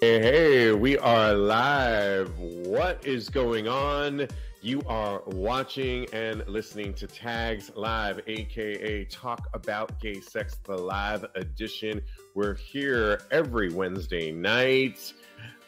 Hey, we are live. What is going on? You are watching and listening to Tags Live, aka Talk About Gay Sex, the live edition. We're here every Wednesday night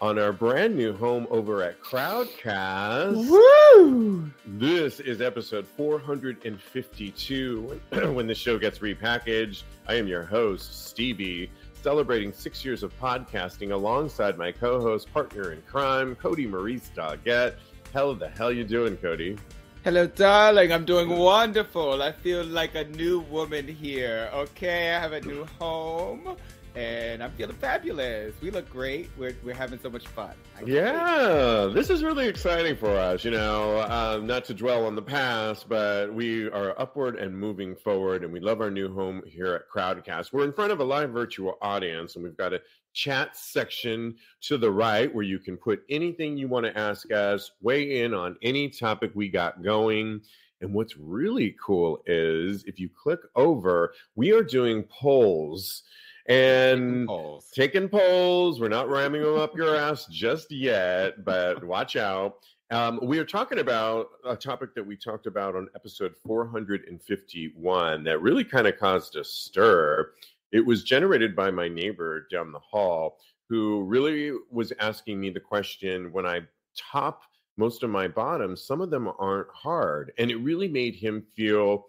on our brand new home over at Crowdcast. Woo! This is episode 452 when the show gets repackaged. I am your host, Stevie, celebrating 6 years of podcasting alongside my co-host, partner in crime, Kodi Maurice Doggette. How the hell you doing, Kodi? Hello, darling. I'm doing wonderful. I feel like a new woman here. Okay, I have a new home, and I'm feeling fabulous. We look great. We're having so much fun. Yeah, this is really exciting for us. Not to dwell on the past, but we are upward and moving forward, and we love our new home here at Crowdcast. We're in front of a live virtual audience, and we've got a chat section to the right where you can put anything you want to ask us, weigh in on any topic we got going. And what's really cool is if you click over, we are doing polls. And taking polls. We're not ramming them up your ass just yet, but watch out. We are talking about a topic that we talked about on episode 451 that really kind of caused a stir. It was generated by my neighbor down the hall who really was asking me the question, when I top most of my bottoms, some of them aren't hard. And it really made him feel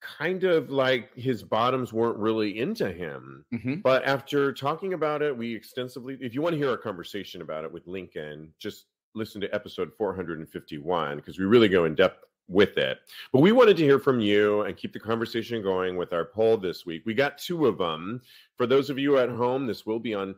kind of like his bottoms weren't really into him. Mm-hmm. But after talking about it, we extensively, if you want to hear our conversation about it with Lincoln, just listen to episode 451 because we really go in depth with it. But we wanted to hear from you and keep the conversation going with our poll this week. We got two of them. For those of you at home, this will be on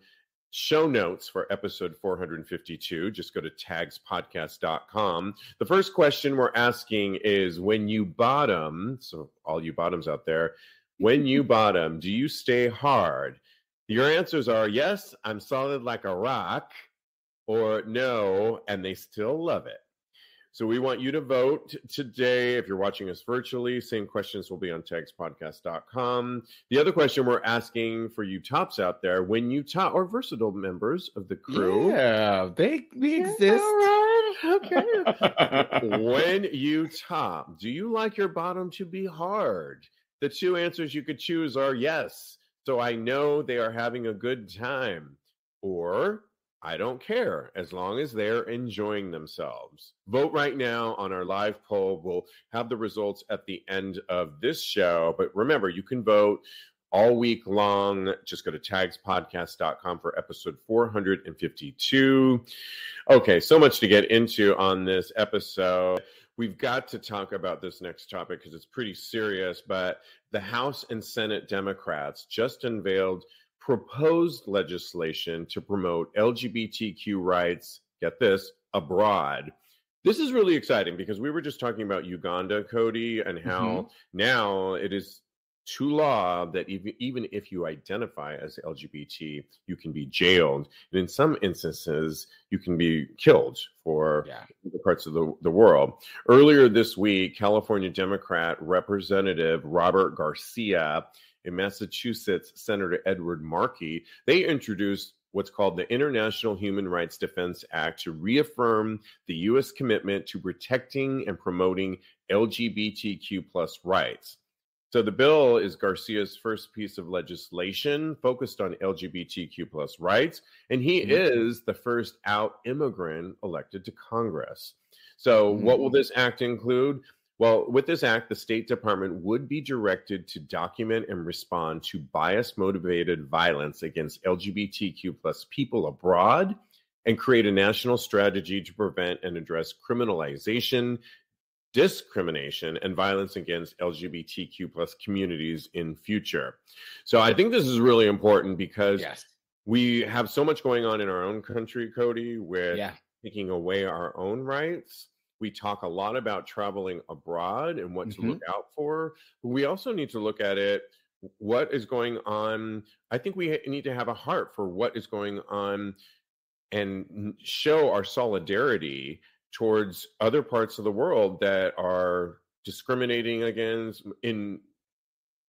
show notes for episode 452. Just go to TAGSPodcast.com. The first question we're asking is, when you bottom, so all you bottoms out there, when you bottom, do you stay hard? Your answers are yes, I'm solid like a rock, or no, and they still love it. So we want you to vote today. If you're watching us virtually, same questions will be on TAGSPodcast.com. The other question we're asking for you tops out there, when you top, or versatile members of the crew. Yeah, we exist. All right. Okay. When you top, do you like your bottom to be hard? The two answers you could choose are yes, so I know they are having a good time, or I don't care, as long as they're enjoying themselves. Vote right now on our live poll. We'll have the results at the end of this show. But remember, you can vote all week long. Just go to TAGSPodcast.com for episode 452. Okay, so much to get into on this episode. We've got to talk about this next topic because it's pretty serious. But the House and Senate Democrats just unveiled proposed legislation to promote LGBTQ rights, get this, abroad. This is really exciting because we were just talking about Uganda, Kodi, and how now it is to law that even if you identify as LGBT, you can be jailed. And in some instances, you can be killed for other parts of the world. Earlier this week, California Democrat Representative Robert Garcia and Massachusetts Senator Edward Markey, they introduced what's called the International Human Rights Defense Act to reaffirm the U.S. commitment to protecting and promoting LGBTQ plus rights. So the bill is Garcia's first piece of legislation focused on LGBTQ plus rights, and he is the first out immigrant elected to Congress. So what will this act include? Well, with this act, the State Department would be directed to document and respond to bias-motivated violence against LGBTQ plus people abroad and create a national strategy to prevent and address criminalization, discrimination, and violence against LGBTQ plus communities in future. So I think this is really important because we have so much going on in our own country, Kodi, with taking away our own rights. We talk a lot about traveling abroad and what to look out for. But we also need to look at it, what is going on. I think we need to have a heart for what is going on and show our solidarity towards other parts of the world that are discriminating against in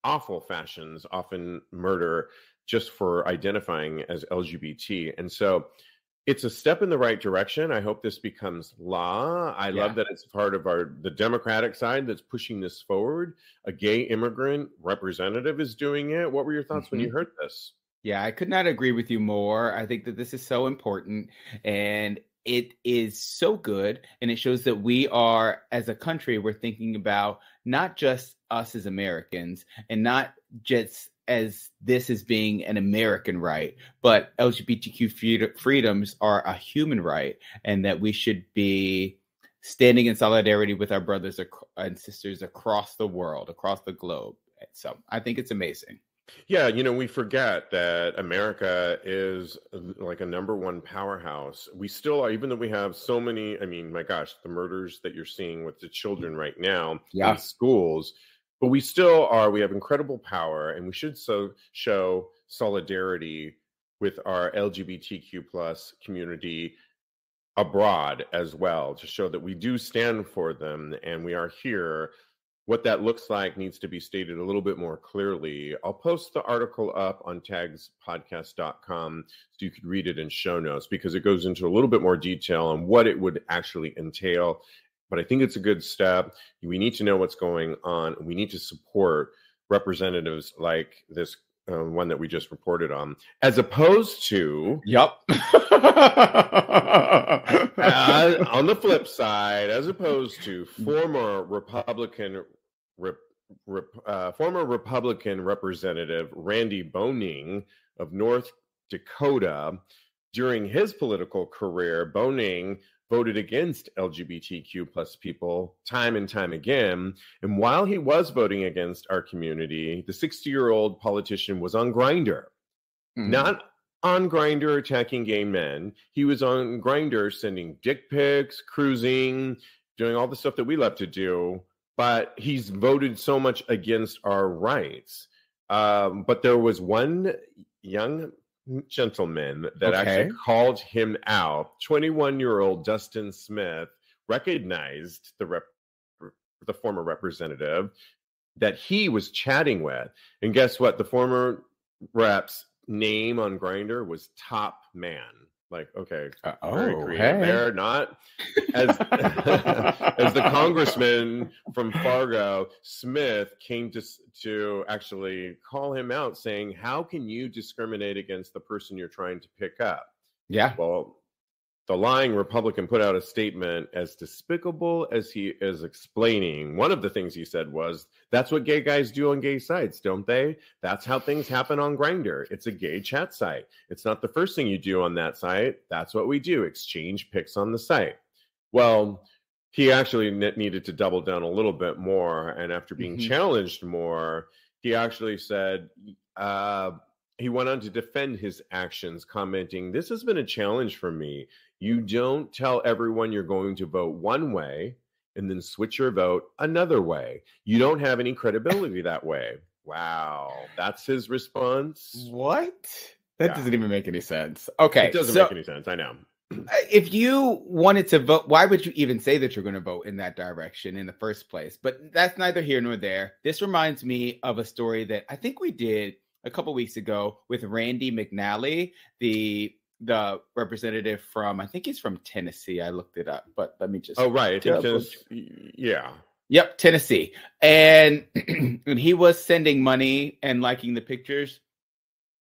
awful fashions, often murder just for identifying as LGBT. And so it's a step in the right direction. I hope this becomes law. I love that it's part of the Democratic side that's pushing this forward. A gay immigrant representative is doing it. What were your thoughts when you heard this? Yeah, I could not agree with you more. I think that this is so important, and it is so good. And it shows that we are, as a country, we're thinking about not just us as Americans and not just as this as being an American right, but LGBTQ freedoms are a human right, and that we should be standing in solidarity with our brothers and sisters across the world, across the globe. So I think it's amazing. Yeah, we forget that America is like a number one powerhouse. We still are, even though we have so many, I mean, my gosh, the murders that you're seeing with the children right now in schools, but we still are, we have incredible power, and we should show solidarity with our LGBTQ plus community abroad as well, to show that we do stand for them and we are here. What that looks like needs to be stated a little bit more clearly. I'll post the article up on TAGSPodcast.com so you could read it in show notes, because it goes into a little bit more detail on what it would actually entail. But I think it's a good step. We need to know what's going on. We need to support representatives like this one that we just reported on, as opposed to... on the flip side, as opposed to former Republican Representative Randy Boning of North Dakota. During his political career, Boning voted against LGBTQ plus people time and time again. And while he was voting against our community, the 60-year-old politician was on Grindr. Not on Grindr attacking gay men. He was on Grindr sending dick pics, cruising, doing all the stuff that we love to do. But he's voted so much against our rights. But there was one young gentleman that actually called him out. 21-year-old Dustin Smith recognized the former representative that he was chatting with. And guess what? The former rep's name on Grindr was Top Man. Like, okay, very creative there. Not as as the congressman from Fargo, Smith came to actually call him out, saying, "How can you discriminate against the person you're trying to pick up?" Yeah. Well, the lying Republican put out a statement as despicable as he is explaining. One of the things he said was, "That's what gay guys do on gay sites, don't they? That's how things happen on Grindr. It's a gay chat site. It's not the first thing you do on that site. That's what we do, exchange pics on the site." Well, he actually needed to double down a little bit more. And after being challenged more, he actually said, he went on to defend his actions, commenting, "This has been a challenge for me. You don't tell everyone you're going to vote one way and then switch your vote another way. You don't have any credibility that way." Wow. That's his response. What? That doesn't even make any sense. Okay. It doesn't make any sense. I know. If you wanted to vote, why would you even say that you're going to vote in that direction in the first place? But that's neither here nor there. This reminds me of a story that I think we did a couple weeks ago with Randy McNally, the representative from, I think he's from Tennessee. I looked it up, but let me just. Oh, right. Yeah. Yep, Tennessee. And he was sending money and liking the pictures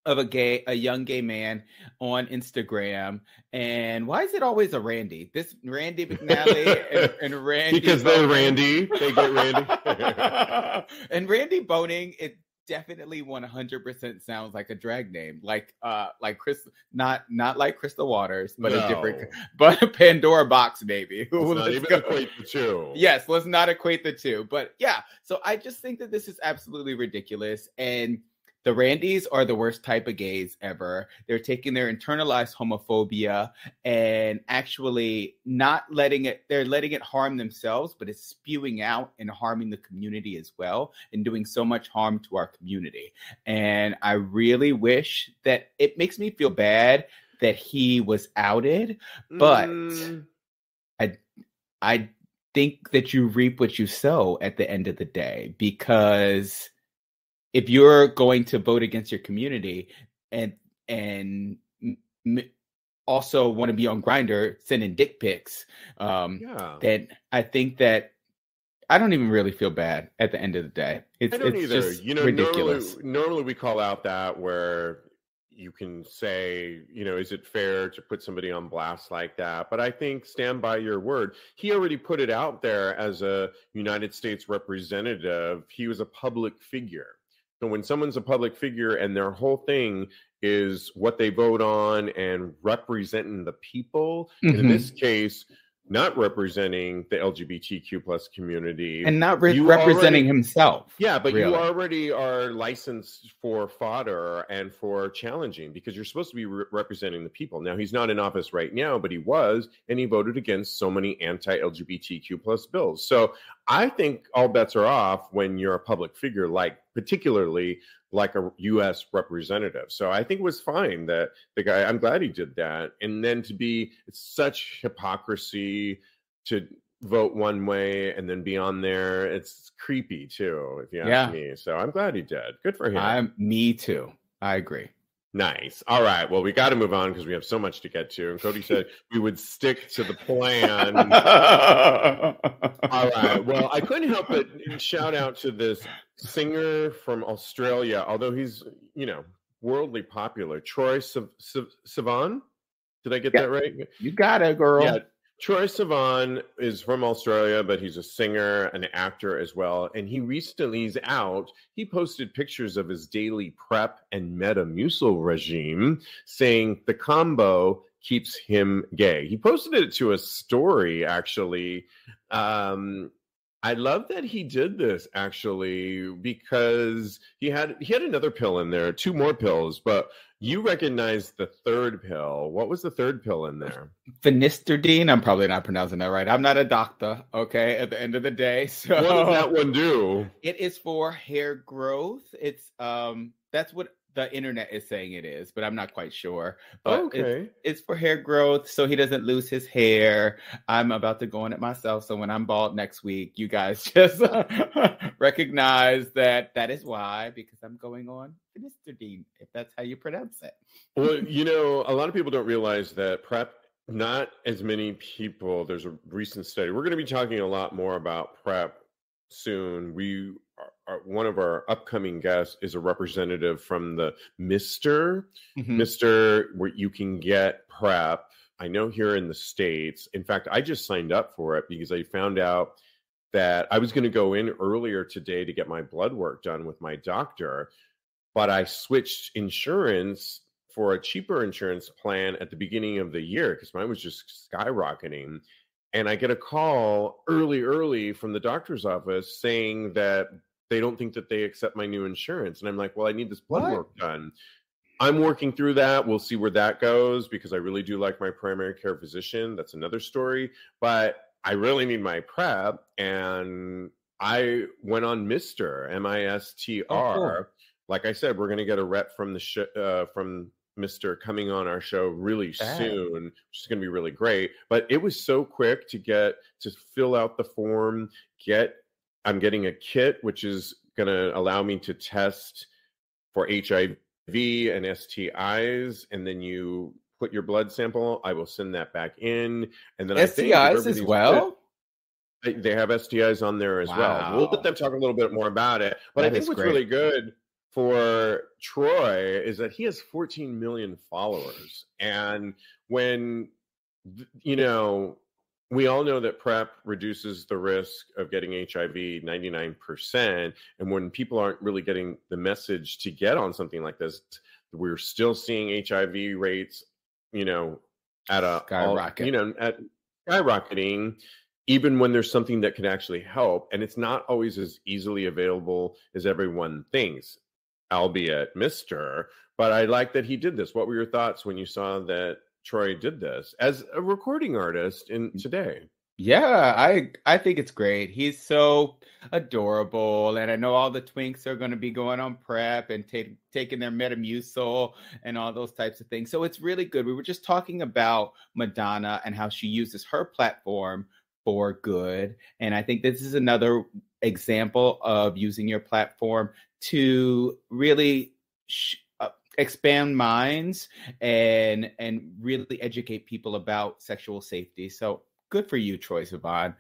of a young gay man on Instagram. And why is it always a Randy? This Randy McNally and Randy. Because they're Randy. They get Randy. And Randy Boning, it definitely 100% sounds like a drag name, like Chris, not like Crystal Waters, but a different, but a Pandora Box maybe. Let's not even equate the two. Yes, let's not equate the two. But yeah, so I just think that this is absolutely ridiculous, and the Randys are the worst type of gays ever. They're taking their internalized homophobia and actually letting it harm themselves, but it's spewing out and harming the community as well, and doing so much harm to our community. And I really wish that, it makes me feel bad that he was outed, but I think that you reap what you sow at the end of the day, because if you're going to vote against your community, and also want to be on Grindr sending dick pics. Then I think that I don't even really feel bad at the end of the day. I don't either. Just ridiculous. Normally we call out that where you can say, is it fair to put somebody on blast like that? But I think stand by your word. He already put it out there as a United States representative. He was a public figure. So when someone's a public figure and their whole thing is what they vote on and representing the people, and in this case, not representing the LGBTQ plus community. And not representing himself. Yeah, but really. You already are licensed for fodder and for challenging because you're supposed to be representing the people. Now, he's not in office right now, but he was, and he voted against so many anti-LGBTQ plus bills. So I think all bets are off when you're a public figure, particularly like a U.S. representative. So I think it was fine that the guy, I'm glad he did that. And then it's such hypocrisy to vote one way and then be on there. It's creepy too, if you ask me. So I'm glad he did. Good for him. Me too. I agree. Nice. All right. Well, we got to move on because we have so much to get to. And Kodi said we would stick to the plan. All right. Well, I couldn't help but shout out to this singer from Australia, although he's, worldly popular. Troye Sivan. Did I get that right? You got it, girl. Yeah. Troye Sivan is from Australia, but he's a singer, an actor as well. And he's out. He posted pictures of his daily PrEP and Metamucil regime, saying the combo keeps him gay. He posted it to a story, actually. I love that he did this, actually, because he had another pill in there, 2 more pills, but you recognized the third pill. What was the third pill in there? Finisterdine. I'm probably not pronouncing that right. I'm not a doctor, okay, at the end of the day. So what does that one do? It is for hair growth. It's that's what the internet is saying it is, but I'm not quite sure. But okay. It's for hair growth, so he doesn't lose his hair. I'm about to go on it myself, so when I'm bald next week, you guys just recognize that is why, because I'm going on Finisterdine, if that's how you pronounce it. Well, a lot of people don't realize that PrEP, not as many people, there's a recent study. We're going to be talking a lot more about PrEP soon. One of our upcoming guests is a representative from the Mr. where you can get PrEP. I know here in the States. In fact, I just signed up for it because I found out that I was going to go in earlier today to get my blood work done with my doctor, but I switched insurance for a cheaper insurance plan at the beginning of the year because mine was just skyrocketing. And I get a call early from the doctor's office saying that they don't think that they accept my new insurance. And I'm like, well, I need this blood work done. I'm working through that. We'll see where that goes because I really do like my primary care physician. That's another story. But I really need my PrEP. And I went on Mr. MISTR. Oh, cool. Like I said, we're going to get a rep from the from Mr. coming on our show really soon, which is going to be really great. But it was so quick to fill out the form, I'm getting a kit, which is going to allow me to test for HIV and STIs. And then you put your blood sample. I will send that back in. And then STIs as well? They have STIs on there as well. We'll let them talk a little bit more about it. But I think what's really good for Troye is that he has 14 million followers. And when, we all know that PrEP reduces the risk of getting HIV 99%. And when people aren't really getting the message to get on something like this, we're still seeing HIV rates, at a skyrocketing, even when there's something that can actually help. And it's not always as easily available as everyone thinks, albeit Mr. But I like that he did this. What were your thoughts when you saw that Troye did this as a recording artist today? Yeah, I think it's great. He's so adorable, and I know all the twinks are going to be going on PrEP and taking their Metamucil and all those types of things. So it's really good. We were just talking about Madonna and how she uses her platform for good, and I think this is another example of using your platform to really expand minds and really educate people about sexual safety. So good for you, Troye Sivan.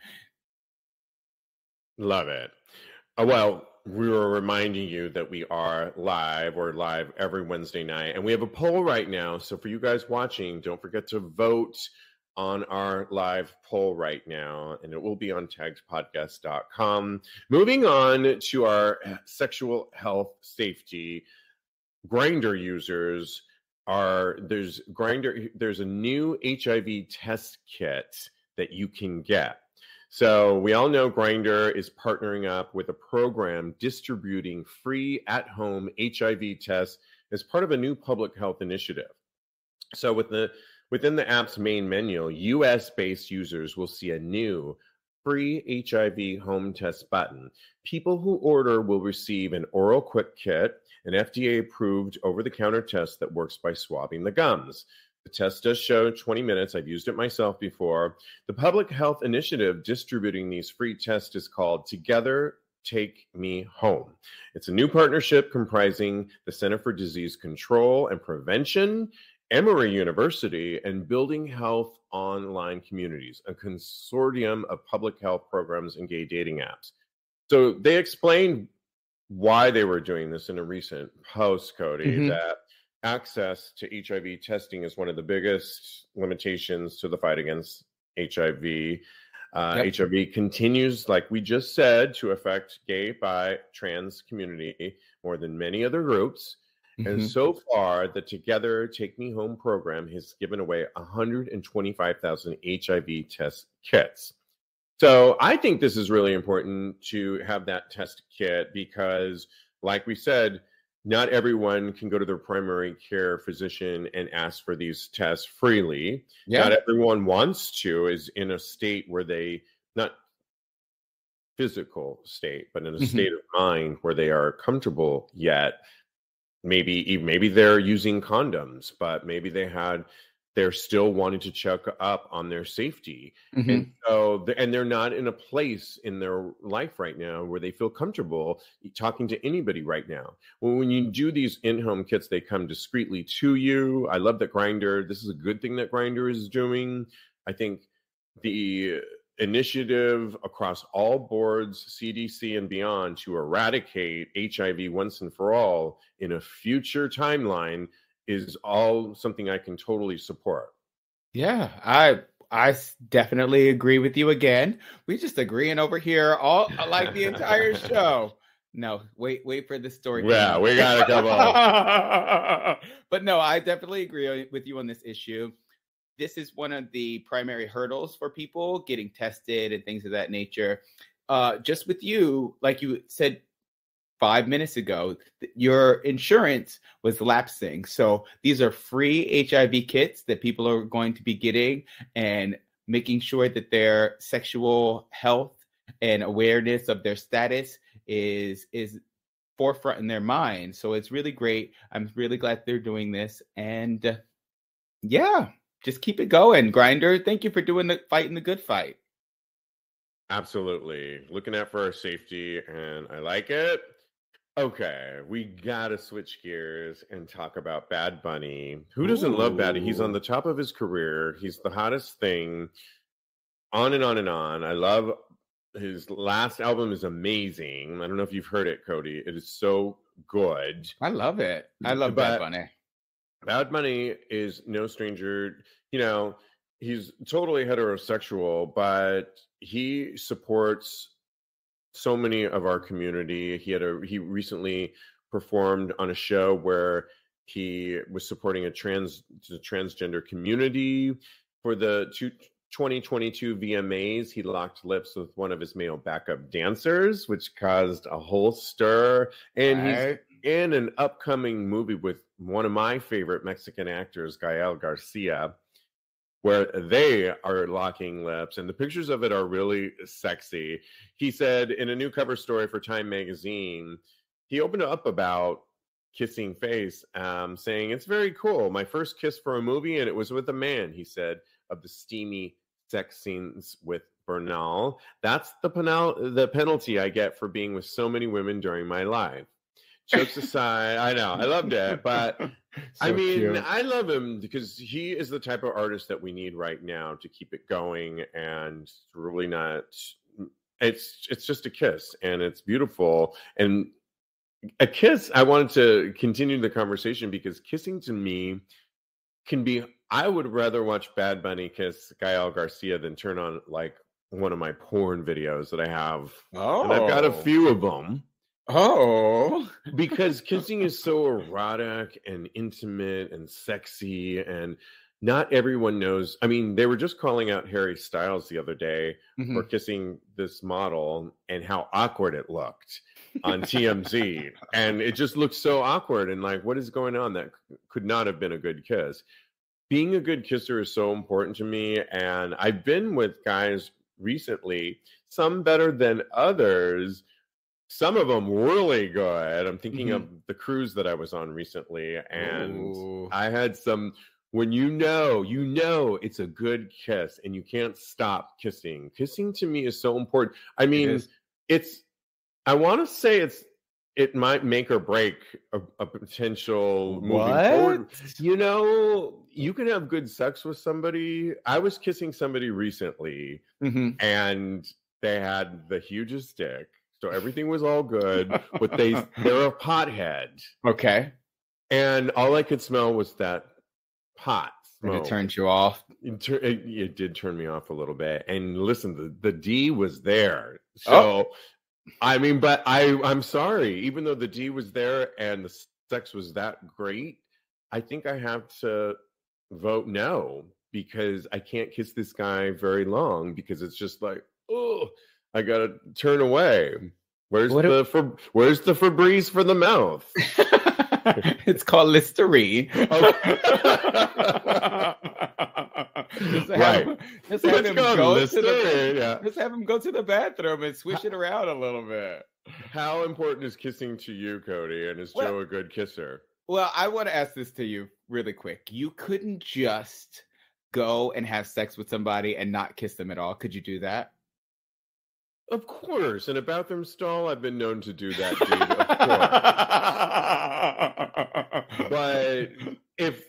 Love it. Well, we were reminding you that we are live. We're live every Wednesday night, and we have a poll right now. So for you guys watching, don't forget to vote on our live poll right now, and it will be on TAGSPodcast.com. Moving on to our sexual health safety. Grindr users there's a new HIV test kit that you can get. So we all know Grindr is partnering up with a program distributing free at-home HIV tests as part of a new public health initiative. So within the app's main menu, US-based users will see a new free HIV home test button. People who order will receive an oral quick kit, an FDA-approved over-the-counter test that works by swabbing the gums. The test does show 20 minutes. I've used it myself before. The public health initiative distributing these free tests is called Together Take Me Home. It's a new partnership comprising the Center for Disease Control and Prevention, Emory University, and Building Health Online Communities, a consortium of public health programs and gay dating apps. So they explained why they were doing this in a recent post, Kodi, that access to HIV testing is one of the biggest limitations to the fight against HIV. HIV continues, like we just said, to affect gay, bi, trans community more than many other groups. And so far, the Together Take Me Home program has given away 125,000 HIV test kits. So I think this is really important to have that test kit because, like we said, not everyone can go to their primary care physician and ask for these tests freely. Yeah. Not everyone wants to, is in a state where they, not physical state, but in a state of mind where they are comfortable yet. Maybe they're using condoms, but maybe they're still wanting to check up on their safety. And so, and they're not in a place in their life right now where they feel comfortable talking to anybody right now. Well, when you do these in-home kits, they come discreetly to you. I love that this is a good thing that Grindr is doing. I think the initiative across all boards, CDC and beyond, to eradicate HIV once and for all in a future timeline is all something I can totally support. Yeah, I definitely agree with you again. We're just agreeing over here all like the entire show. No, wait for the story. Yeah, we got a couple. But no, I definitely agree with you on this issue. This is one of the primary hurdles for people getting tested and things of that nature. Just with you, like you said 5 minutes ago, your insurance was lapsing. So these are free HIV kits that people are going to be getting and making sure that their sexual health and awareness of their status is forefront in their mind. So it's really great. I'm really glad they're doing this. And yeah, just keep it going. Grindr, thank you for fighting the good fight. Absolutely. Looking out for our safety, and I like it. Okay, we gotta switch gears and talk about Bad Bunny. Who doesn't love Bad Bunny? He's on the top of his career. He's the hottest thing. On and on and on. I love his last album is amazing. I don't know if you've heard it, Kodi. It is so good. I love it. I love Bad Bunny. Bad Bunny is no stranger. You know, he's totally heterosexual, but he supports so many of our community. He recently performed on a show where he was supporting the transgender community. For the 2022 VMAs, he locked lips with one of his male backup dancers, which caused a whole stir. And he's in an upcoming movie with one of my favorite Mexican actors, Gael Garcia, where they are locking lips, and the pictures of it are really sexy. He said in a new cover story for Time magazine, he opened up about kissing face, saying, "It's very cool. My first kiss for a movie, and it was with a man," he said, of the steamy sex scenes with Bernal. "That's the penalty I get for being with so many women during my life. Jokes aside, I know I loved it, but I mean, cute. I love him because he is the type of artist that we need right now to keep it going, and really not. It's just a kiss, and it's beautiful, and a kiss. I wanted to continue the conversation because kissing to me can be. I would rather watch Bad Bunny kiss Gael Garcia than turn on like one of my porn videos that I have, and I've got a few of them. Oh, Because kissing is so erotic and intimate and sexy, and not everyone knows. I mean, they were just calling out Harry Styles the other day for kissing this model and how awkward it looked on TMZ. And it just looked so awkward and like, what is going on? That could not have been a good kiss. Being a good kisser is so important to me. And I've been with guys recently, some better than others. Some of them really good. I'm thinking of the cruise that I was on recently, and I had some. When you know it's a good kiss, and you can't stop kissing. Kissing to me is so important. I mean, it's. I want to say it might make or break a potential moving forward. You know, you can have good sex with somebody. I was kissing somebody recently, and they had the hugest dick. So everything was all good, but they're a pothead. Okay. And all I could smell was that pot smoke. And it turned you off? It did turn me off a little bit. And listen, the D was there. So, I mean, but I'm sorry. Even though the D was there and the sex was that great, I think I have to vote no. Because I can't kiss this guy very long. Because it's just like, oh. I gotta turn away. Where's the Febreze for the mouth? It's called Listerine. Just have him go to the bathroom and swish it around a little bit. How important is kissing to you, Kodi? And is Joe a good kisser? Well, I want to ask this to you really quick. You couldn't just go and have sex with somebody and not kiss them at all. Could you do that? Of course. In a bathroom stall, I've been known to do that, dude. Of course. But if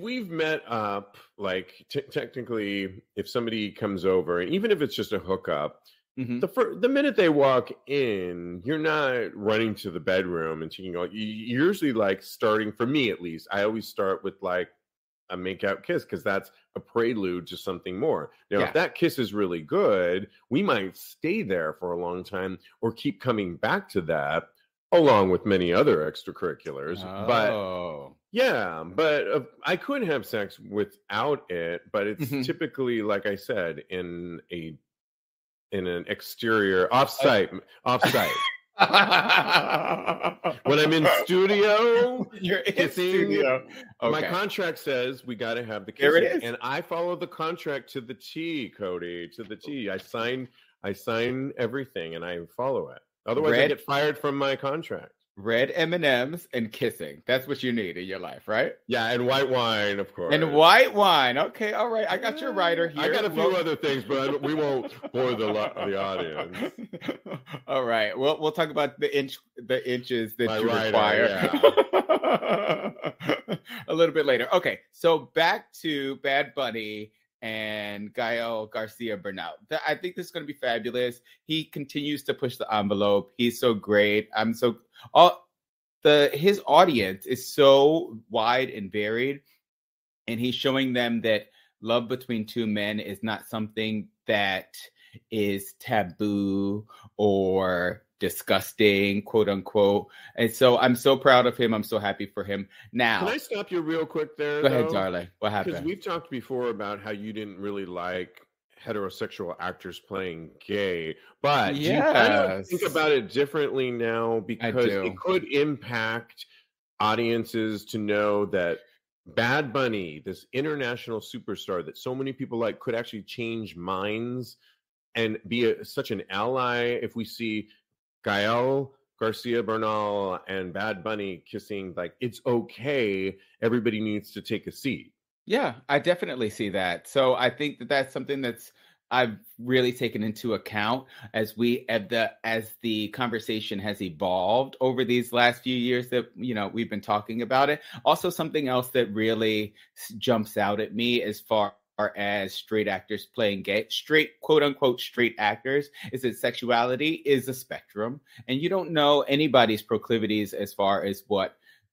we've met up, like technically, if somebody comes over, even if it's just a hookup, the minute they walk in, you're not running to the bedroom and taking all. You usually like starting, for me at least, I always start with like a make-out kiss because that's a prelude to something more. Now, if that kiss is really good, we might stay there for a long time or keep coming back to that along with many other extracurriculars. But I could have sex without it, but it's typically, like I said, in an exterior offsite. When I'm in studio, you're in kissing, studio. Okay. My contract says we got to have the kissing, there it is. And I follow the contract to the T, Kodi, to the T. I sign everything and I follow it. Otherwise, I get fired from my contract. Red M&Ms and kissing. That's what you need in your life, right? Yeah, and white wine, of course. And white wine. Okay, all right. I got your writer here. I got a few other things, but we won't bore the audience. All right. Well, we'll talk about the inches that you require a little bit later. Okay, so back to Bad Bunny and Gael Garcia Bernal. I think this is going to be fabulous. He continues to push the envelope. He's so great. His audience is so wide and varied, and he's showing them that love between two men is not something that is taboo or disgusting, quote unquote. And so I'm so proud of him. I'm so happy for him. Now, can I stop you real quick there? Go ahead, darling. What happened? Because we've talked before about how you didn't really like heterosexual actors playing gay, but do you kind of think about it differently now? Because it could impact audiences to know that Bad Bunny, this international superstar that so many people like, could actually change minds and be such an ally. If we see Gael Garcia Bernal and Bad Bunny kissing, like, it's okay. Everybody needs to take a seat. Yeah, I definitely see that. So I think that that's something that's I've really taken into account as the conversation has evolved over these last few years that, you know, we've been talking about it. Also, something else that really jumps out at me as far as straight actors playing gay, quote unquote straight actors, is that sexuality is a spectrum, and you don't know anybody's proclivities as far as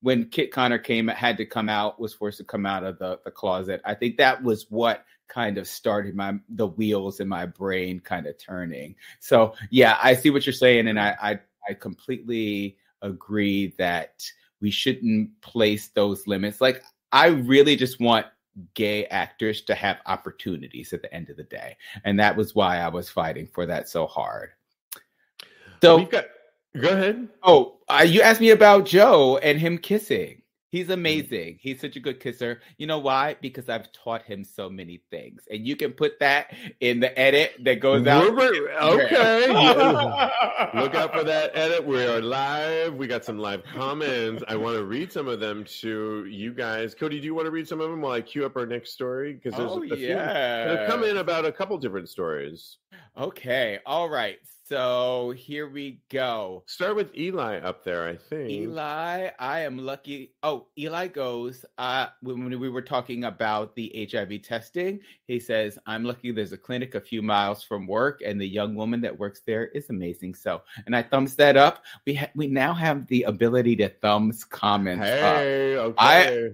when Kit Connor was forced to come out of the closet. I think that was what kind of started the wheels in my brain kind of turning. So yeah, I see what you're saying, and I completely agree that we shouldn't place those limits. Like, I really just want gay actors to have opportunities at the end of the day, and that was why I was fighting for that so hard. So go ahead. Oh, you asked me about Joe and him kissing. He's amazing. He's such a good kisser. You know why? Because I've taught him so many things. And you can put that in the edit that goes out. Okay. Look out for that edit. We are live. We got some live comments. I want to read some of them to you guys. Kodi, do you want to read some of them while I queue up our next story? Because there's a few that have come in about a couple different stories. Okay. All right. So here we go. Start with Eli up there, I think. Eli, I am lucky. Oh, Eli goes, when we were talking about the HIV testing, he says, I'm lucky there's a clinic a few miles from work, and the young woman that works there is amazing. So, and I thumbs that up. We now have the ability to thumbs comments up. Okay.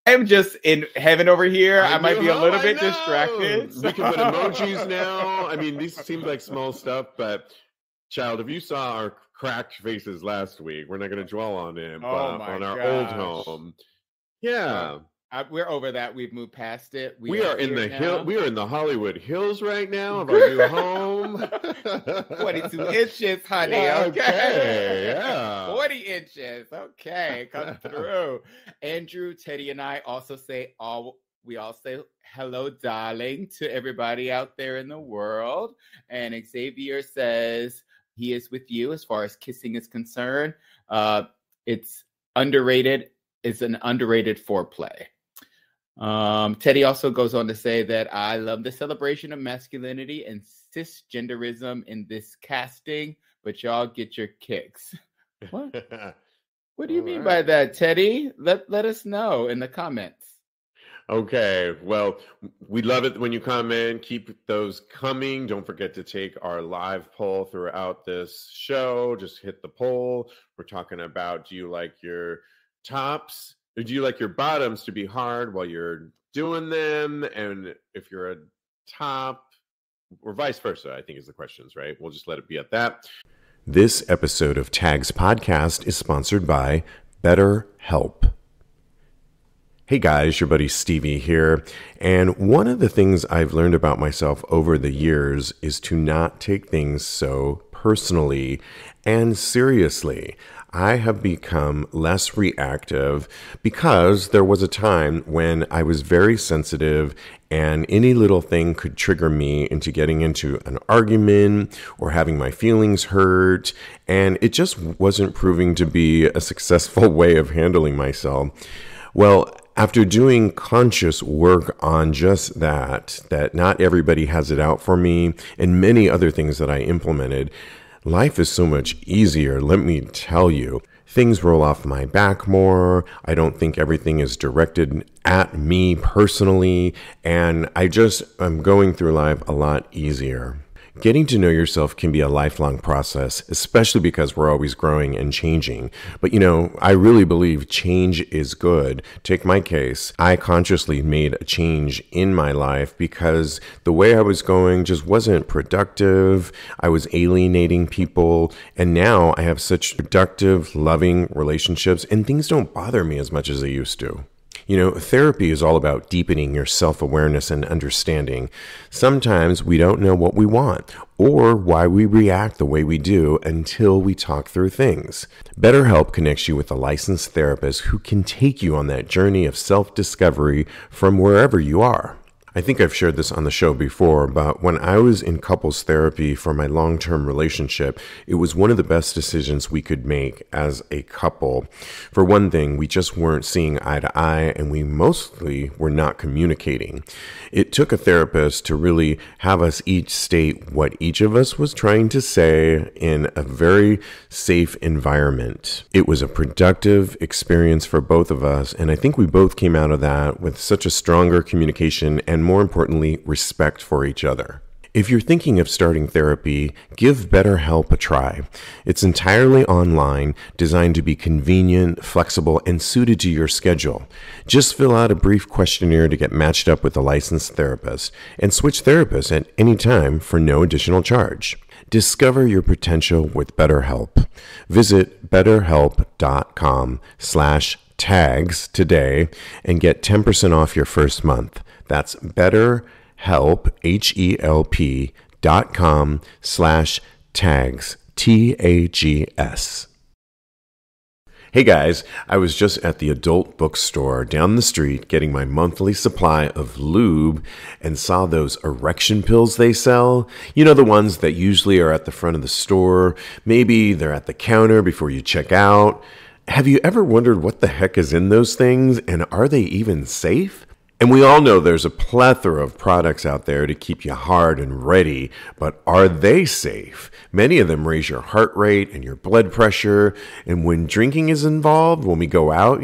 I am just in heaven over here. I might be a little bit distracted. We can put emojis now. I mean, these seem like small stuff, but child, if you saw our cracked faces last week, we're not going to dwell on them on our old home. Yeah. We're over that. We've moved past it. We are in the We are in the Hollywood Hills right now of our new home. 22 inches, honey. Okay. Yeah. 40 inches. Okay. Come through. Andrew, Teddy, and I also say we all say hello, darling, to everybody out there in the world. And Xavier says he is with you as far as kissing is concerned. It's underrated. It's an underrated foreplay. Teddy also goes on to say that I love the celebration of masculinity and cisgenderism in this casting, but y'all get your kicks. What? What do you mean by that, Teddy? Let us know in the comments. Okay, well, we love it when you comment. Keep those coming. Don't forget to take our live poll throughout this show. Just hit the poll. We're talking about, do you like your tops? Or do you like your bottoms to be hard while you're doing them? And if you're a top, or vice versa, I think is the questions, right? We'll just let it be at that. This episode of Tags Podcast is sponsored by BetterHelp. Hey guys, your buddy Stevie here. And one of the things I've learned about myself over the years is to not take things so personally and seriously. I have become less reactive because there was a time when I was very sensitive and any little thing could trigger me into getting into an argument or having my feelings hurt. And it just wasn't proving to be a successful way of handling myself. Well, after doing conscious work on just that not everybody has it out for me, and many other things that I implemented, life is so much easier, let me tell you. Things roll off my back more. I don't think everything is directed at me personally, and I'm going through life a lot easier. Getting to know yourself can be a lifelong process, especially because we're always growing and changing. But I really believe change is good. Take my case. I consciously made a change in my life because the way I was going just wasn't productive. I was alienating people. And now I have such productive, loving relationships, and things don't bother me as much as they used to. Therapy is all about deepening your self-awareness and understanding. Sometimes we don't know what we want or why we react the way we do until we talk through things. BetterHelp connects you with a licensed therapist who can take you on that journey of self-discovery from wherever you are. I think I've shared this on the show before, but when I was in couples therapy for my long-term relationship, it was one of the best decisions we could make as a couple. For one thing, we just weren't seeing eye to eye, and we mostly were not communicating. It took a therapist to really have us each state what each of us was trying to say in a very safe environment. It was a productive experience for both of us, and I think we both came out of that with such a stronger communication and, more importantly, respect for each other. If you're thinking of starting therapy, give BetterHelp a try. It's entirely online, designed to be convenient, flexible, and suited to your schedule. Just fill out a brief questionnaire to get matched up with a licensed therapist, and switch therapists at any time for no additional charge. Discover your potential with BetterHelp. Visit betterhelp.com/tags today and get 10% off your first month. That's BetterHelp, HELP.com/tags, TAGS. Hey guys, I was just at the adult bookstore down the street getting my monthly supply of lube and saw those erection pills they sell. You know, the ones that usually are at the front of the store. Maybe they're at the counter before you check out. Have you ever wondered what the heck is in those things, and are they even safe? And we all know there's a plethora of products out there to keep you hard and ready, but are they safe? Many of them raise your heart rate and your blood pressure, and when drinking is involved, when we go out,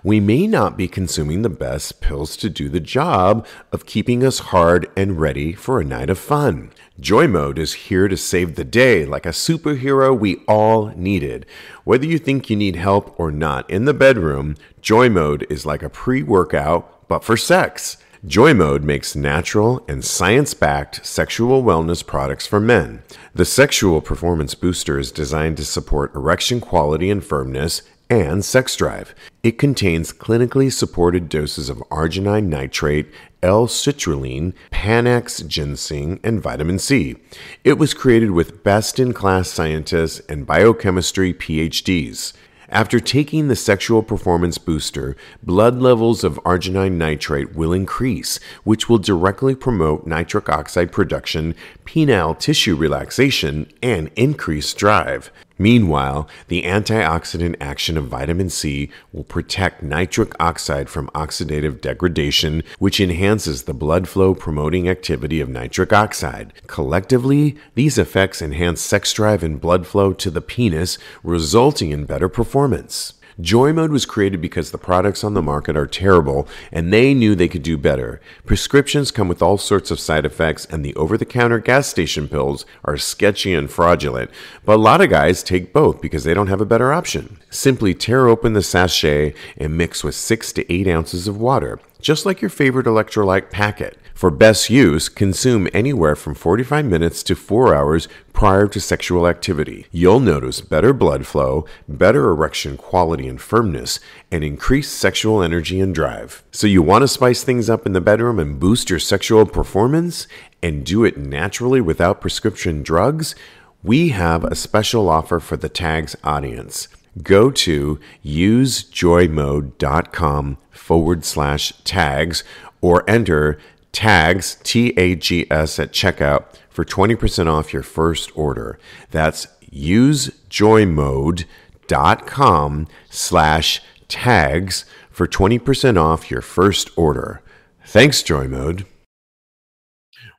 we may not be consuming the best pills to do the job of keeping us hard and ready for a night of fun. Joy Mode is here to save the day like a superhero we all needed. Whether you think you need help or not in the bedroom, Joy Mode is like a pre-workout but for sex. Joy Mode makes natural and science-backed sexual wellness products for men. The Sexual Performance Booster is designed to support erection quality and firmness and sex drive. It contains clinically supported doses of arginine nitrate, L-citrulline, Panax ginseng, and vitamin C. It was created with best-in-class scientists and biochemistry PhDs. After taking the Sexual Performance Booster, blood levels of arginine nitrate will increase, which will directly promote nitric oxide production, penile tissue relaxation, and increased drive. Meanwhile, the antioxidant action of vitamin C will protect nitric oxide from oxidative degradation, which enhances the blood flow promoting activity of nitric oxide. Collectively, these effects enhance sex drive and blood flow to the penis, resulting in better performance. Joy Mode was created because the products on the market are terrible, and they knew they could do better. Prescriptions come with all sorts of side effects, and the over-the-counter gas station pills are sketchy and fraudulent. But a lot of guys take both because they don't have a better option. Simply tear open the sachet and mix with 6 to 8 ounces of water, just like your favorite electrolyte packet. For best use, consume anywhere from 45 minutes to 4 hours prior to sexual activity. You'll notice better blood flow, better erection quality and firmness, and increased sexual energy and drive. So you want to spice things up in the bedroom and boost your sexual performance and do it naturally without prescription drugs? We have a special offer for the TAGS audience. Go to usejoymode.com/tags or enter TAGS, TAGS at checkout for 20% off your first order. That's usejoymode.com/tags for 20% off your first order. Thanks, Joy Mode.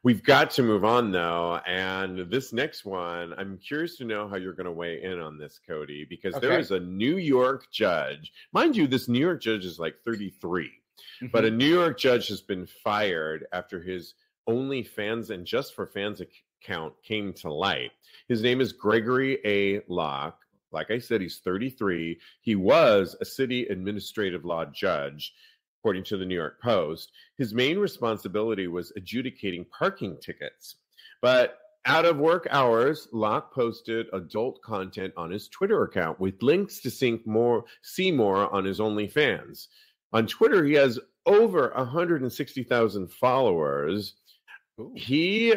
We've got to move on, though, and this next one, I'm curious to know how you're going to weigh in on this, Kodi, because there is a New York judge. Mind you, this New York judge is like 33. But a New York judge has been fired after his OnlyFans and Just for Fans account came to light. His name is Gregory A. Locke. Like I said, he's 33. He was a city administrative law judge, according to the New York Post. His main responsibility was adjudicating parking tickets. But out of work hours, Locke posted adult content on his Twitter account with links to see more on his OnlyFans. On Twitter, he has over 160,000 followers. Ooh. He,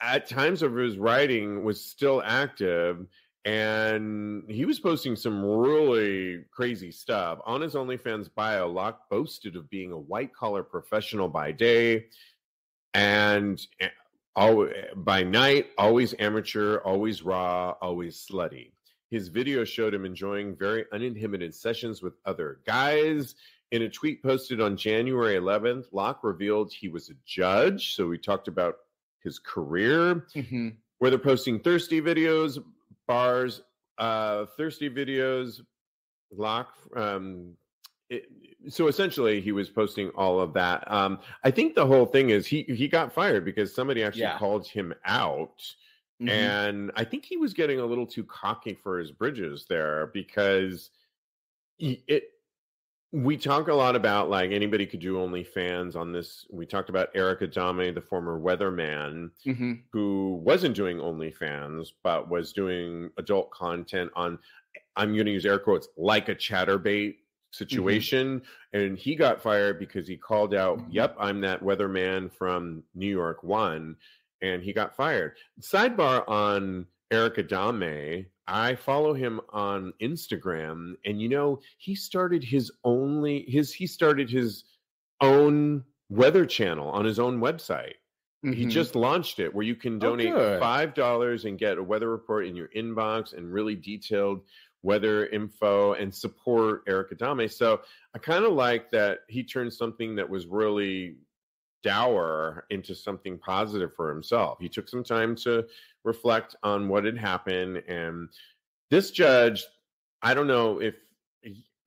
at times of his writing, was still active, And he was posting some really crazy stuff. On his OnlyFans bio, Locke boasted of being a white-collar professional by day and by night, always amateur, always raw, always slutty. His video showed him enjoying very uninhibited sessions with other guys. In a tweet posted on January 11th, Locke revealed he was a judge. So we talked about his career, where they're posting thirsty videos, bars, thirsty videos, Locke. So essentially, he was posting all of that. I think the whole thing is he got fired because somebody actually called him out. And I think he was getting a little too cocky for his bridges there because we talk a lot about like anybody could do OnlyFans on this. We talked about Eric Adame, the former weatherman, who wasn't doing OnlyFans, but was doing adult content on, I'm going to use air quotes, like a chatterbait situation. And he got fired because he called out, yep, I'm that weatherman from New York One. And he got fired. Sidebar on Eric Adame. I follow him on Instagram, and he started his own weather channel on his own website. He just launched it where you can donate $5 and get a weather report in your inbox and really detailed weather info and support Eric Adame. So I kind of like that he turned something that was really dour into something positive for himself. He took some time to reflect on what had happened. And this judge, I don't know if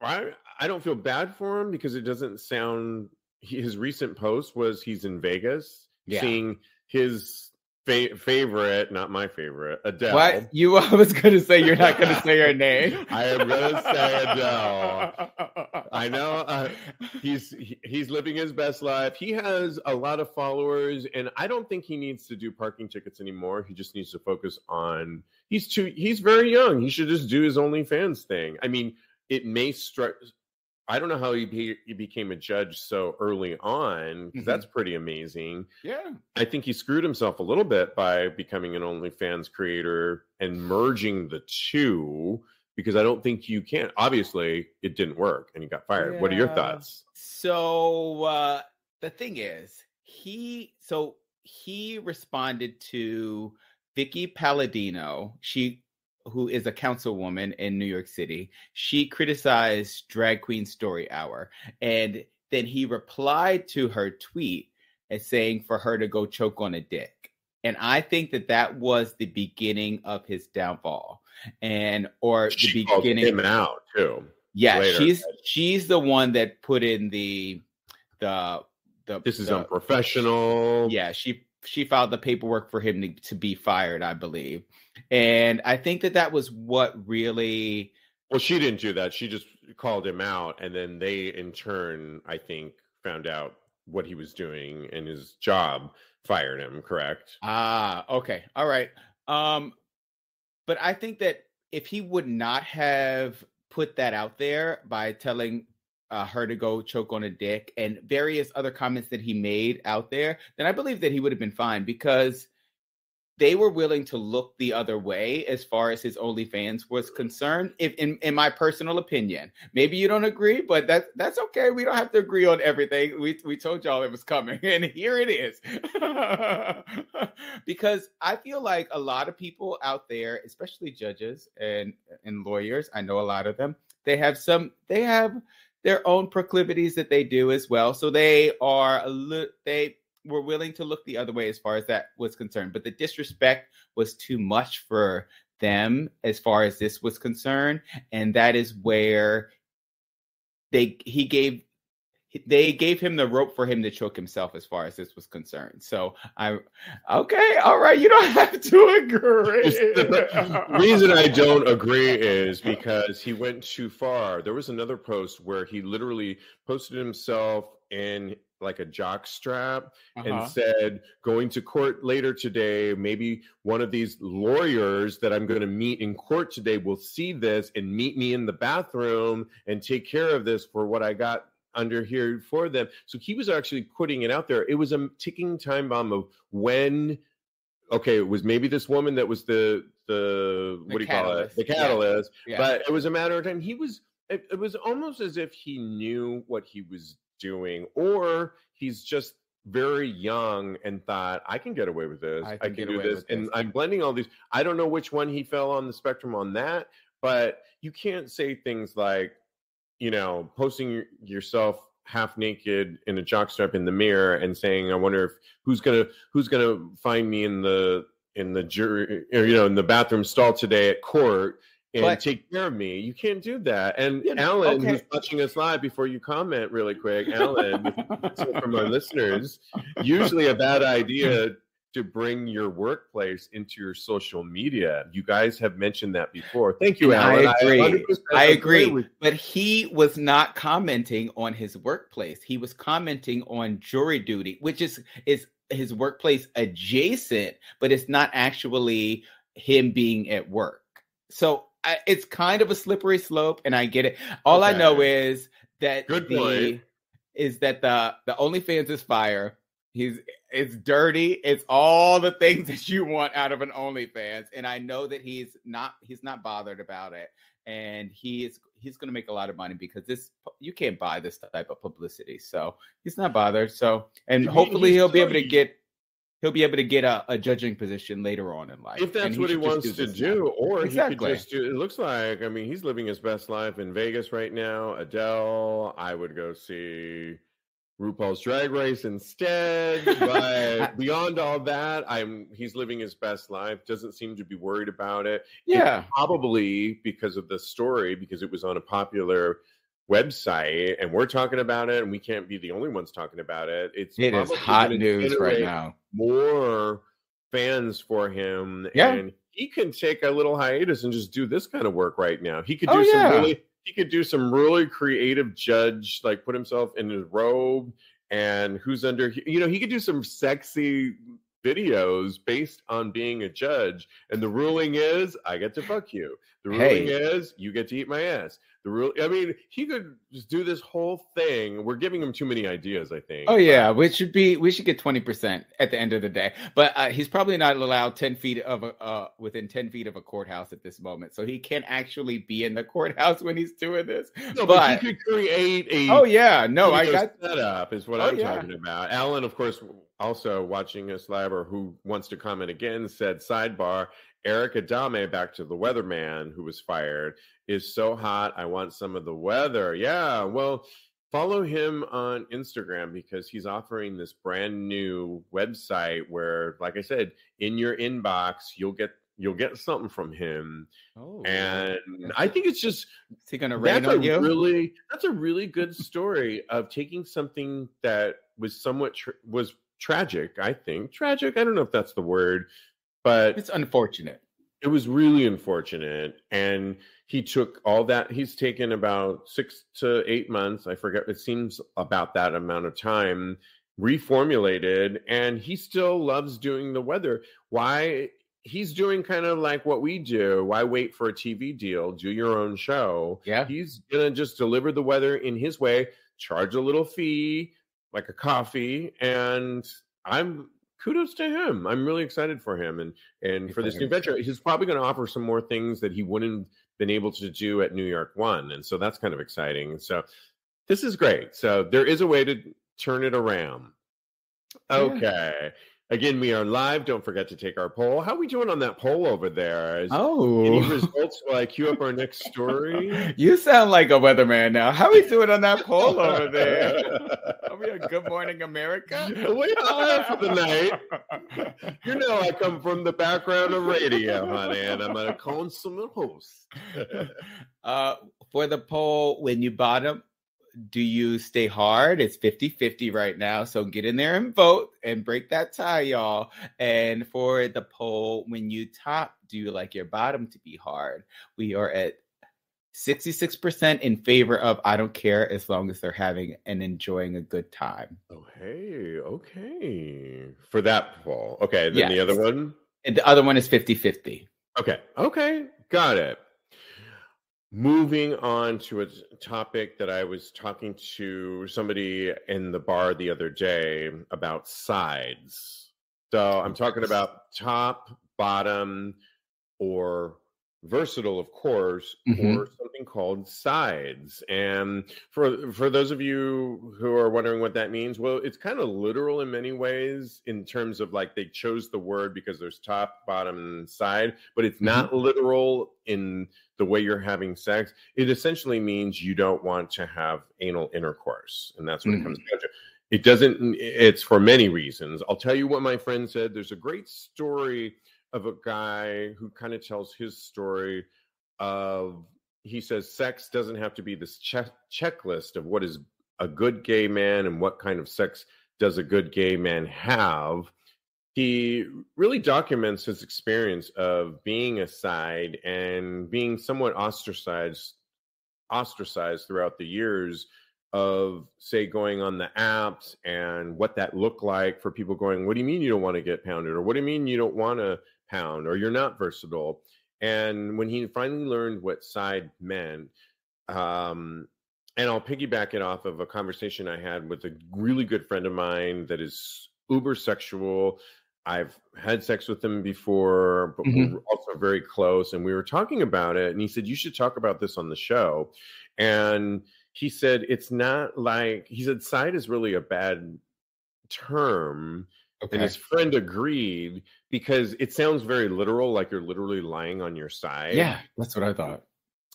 I don't feel bad for him because it doesn't sound, his recent post was he's in Vegas seeing his favorite, not my favorite, Adele. What? I was going to say you're not going to say her name. I am going to say Adele. I know he's living his best life. He has a lot of followers, and I don't think he needs to do parking tickets anymore. He just needs to focus on. He's very young. He should just do his OnlyFans thing. I mean, it may strike. I don't know how he became a judge so early on, because that's pretty amazing. Yeah. I think he screwed himself a little bit by becoming an OnlyFans creator and merging the two, because I don't think you can. Obviously, it didn't work and he got fired. Yeah. What are your thoughts? So the thing is, he responded to Vicky Palladino. Who is a councilwoman in New York City. She criticized Drag Queen Story Hour. And then he replied to her tweet as saying for her to go choke on a dick. And I think that was the beginning of his downfall. She called him out too. Yeah, later. She's the one that put in the this is unprofessional. Yeah, she filed the paperwork for him to be fired, I believe. And I think that was what really... Well, she didn't do that. She just called him out. And then they, in turn, I think, found out what he was doing and his job, fired him, correct? Okay. All right. But I think that if he would not have put that out there by telling her to go choke on a dick and various other comments that he made out there, then I believe that he would have been fine, because they were willing to look the other way as far as his OnlyFans was concerned. If in my personal opinion, maybe you don't agree, but that's okay. We don't have to agree on everything. We told y'all it was coming, and here it is. Because I feel like a lot of people out there, especially judges and lawyers, I know a lot of them, they have their own proclivities that they do as well. So they were willing to look the other way as far as that was concerned. But the disrespect was too much for them as far as this was concerned. And that is where they gave him the rope for him to choke himself as far as this was concerned. So okay, all right, you don't have to agree. The reason I don't agree is because he went too far. There was another post where he literally posted himself in like a jock strap and said, going to court later today, maybe one of these lawyers that I'm going to meet in court today will see this and meet me in the bathroom and take care of this for what I got under here for them. So he was actually putting it out there. It was a ticking time bomb of when, okay, it was maybe this woman that was the what do you call it? The catalyst. Yeah. But it was a matter of time. It was almost as if he knew what he was doing, or he's just very young and thought, I can get away with this. I can do this. And I'm blending all these. I don't know which one he fell on the spectrum on that, but you can't say things like, posting yourself half naked in a jockstrap in the mirror and saying, I wonder if who's gonna find me in the jury, or, in the bathroom stall today at court and take care of me. You can't do that. And Alan, who's watching us live, before you comment really quick, Alan, from our listeners, usually a bad idea to bring your workplace into your social media. You guys have mentioned that before. Thank you, Alan. I agree. But he was not commenting on his workplace. He was commenting on jury duty, which is his workplace adjacent, but it's not actually him being at work. So it's kind of a slippery slope, and I get it. All I know is that the OnlyFans is fire. It's dirty. It's all the things that you want out of an OnlyFans, and I know that he's not bothered about it, and he's going to make a lot of money because you can't buy this type of publicity. So he's not bothered. So, and hopefully he'll be able to get a judging position later on in life. If that's what he wants to do, or he could just do, it looks like, he's living his best life in Vegas right now. Adele, I would go see RuPaul's Drag Race instead. But beyond all that, he's living his best life. Doesn't seem to be worried about it. Yeah. It's probably because of the story, because it was on a popular website and we're talking about it, and we can't be the only ones talking about it. It is hot news right now. More fans for him, and he can take a little hiatus and just do this kind of work right now. He could do some really creative judge, like put himself in his robe and who's under, he could do some sexy videos based on being a judge. And the ruling is, I get to fuck you. The ruling is, you get to eat my ass. He could just do this whole thing. We're giving him too many ideas, I think. Oh yeah, we should get 20% at the end of the day. But he's probably not allowed 10 feet of within 10 feet of a courthouse at this moment, so he can't actually be in the courthouse when he's doing this. No, but he could create a. Oh yeah, no, I got setup is what I'm talking about. Alan, of course, also watching us live, or who wants to comment again, said, sidebar, Eric Adame, back to the weatherman who was fired, is so hot. I want some of the weather. Yeah, well, follow him on Instagram because he's offering this brand new website where, like I said, in your inbox, you'll get something from him. Oh, and I think it's just, is he going to rain on you? That's a really good story of taking something that was somewhat was tragic. I think tragic. I don't know if that's the word. But it's unfortunate. It was really unfortunate. And he took all that. He's taken about 6 to 8 months. I forget. It seems about that amount of time, reformulated. And he still loves doing the weather. Why? He's doing kind of like what we do. Why wait for a TV deal? Do your own show. Yeah. He's going to just deliver the weather in his way, charge a little fee, like a coffee. And kudos to him. I'm really excited for him and for this new venture. He's probably going to offer some more things that he wouldn't been able to do at New York One. And so that's kind of exciting. So this is great. So there is a way to turn it around. Okay. Yeah. Again, we are live. Don't forget to take our poll. How are we doing on that poll over there? Any results while I queue up our next story? You sound like a weatherman now. How are we doing on that poll over there? Are we a Good Morning America? We are for the night. I come from the background of radio, honey, and I'm a consummate host. For the poll, when you bottom, do you stay hard? It's 50-50 right now. So get in there and vote and break that tie, y'all. And for the poll, when you top, do you like your bottom to be hard? We are at 66% in favor of I don't care as long as they're having and enjoying a good time. Oh, hey. Okay. For that poll. Okay. Then the other one? And the other one is 50-50. Okay. Got it. Moving on to a topic that I was talking to somebody in the bar the other day about sides. So I'm talking about top, bottom, or versatile, of course, or something called sides. And for those of you who are wondering what that means, well, it's kind of literal in many ways, in terms of like they chose the word because there's top, bottom, and side, but it's not literal in the way you're having sex. It essentially means you don't want to have anal intercourse, and that's what it comes down to. It doesn't, it's for many reasons. I'll tell you what my friend said. There's a great story of a guy who kind of tells his story of, he says, sex doesn't have to be this checklist of what is a good gay man and what kind of sex does a good gay man have. He really documents his experience of being a side and being somewhat ostracized throughout the years of, say, going on the apps and what that looked like for people going, what do you mean you don't want to get pounded? Or what do you mean you don't want to pound? Or you're not versatile? And when he finally learned what side meant, and I'll piggyback it off of a conversation I had with a really good friend of mine that is uber sexual. I've had sex with him before, but we're also very close. And we were talking about it. And he said, you should talk about this on the show. And he said, it's not like, he said, side is really a bad term. Okay. And his friend agreed because it sounds very literal, like you're literally lying on your side. Yeah, that's what I thought.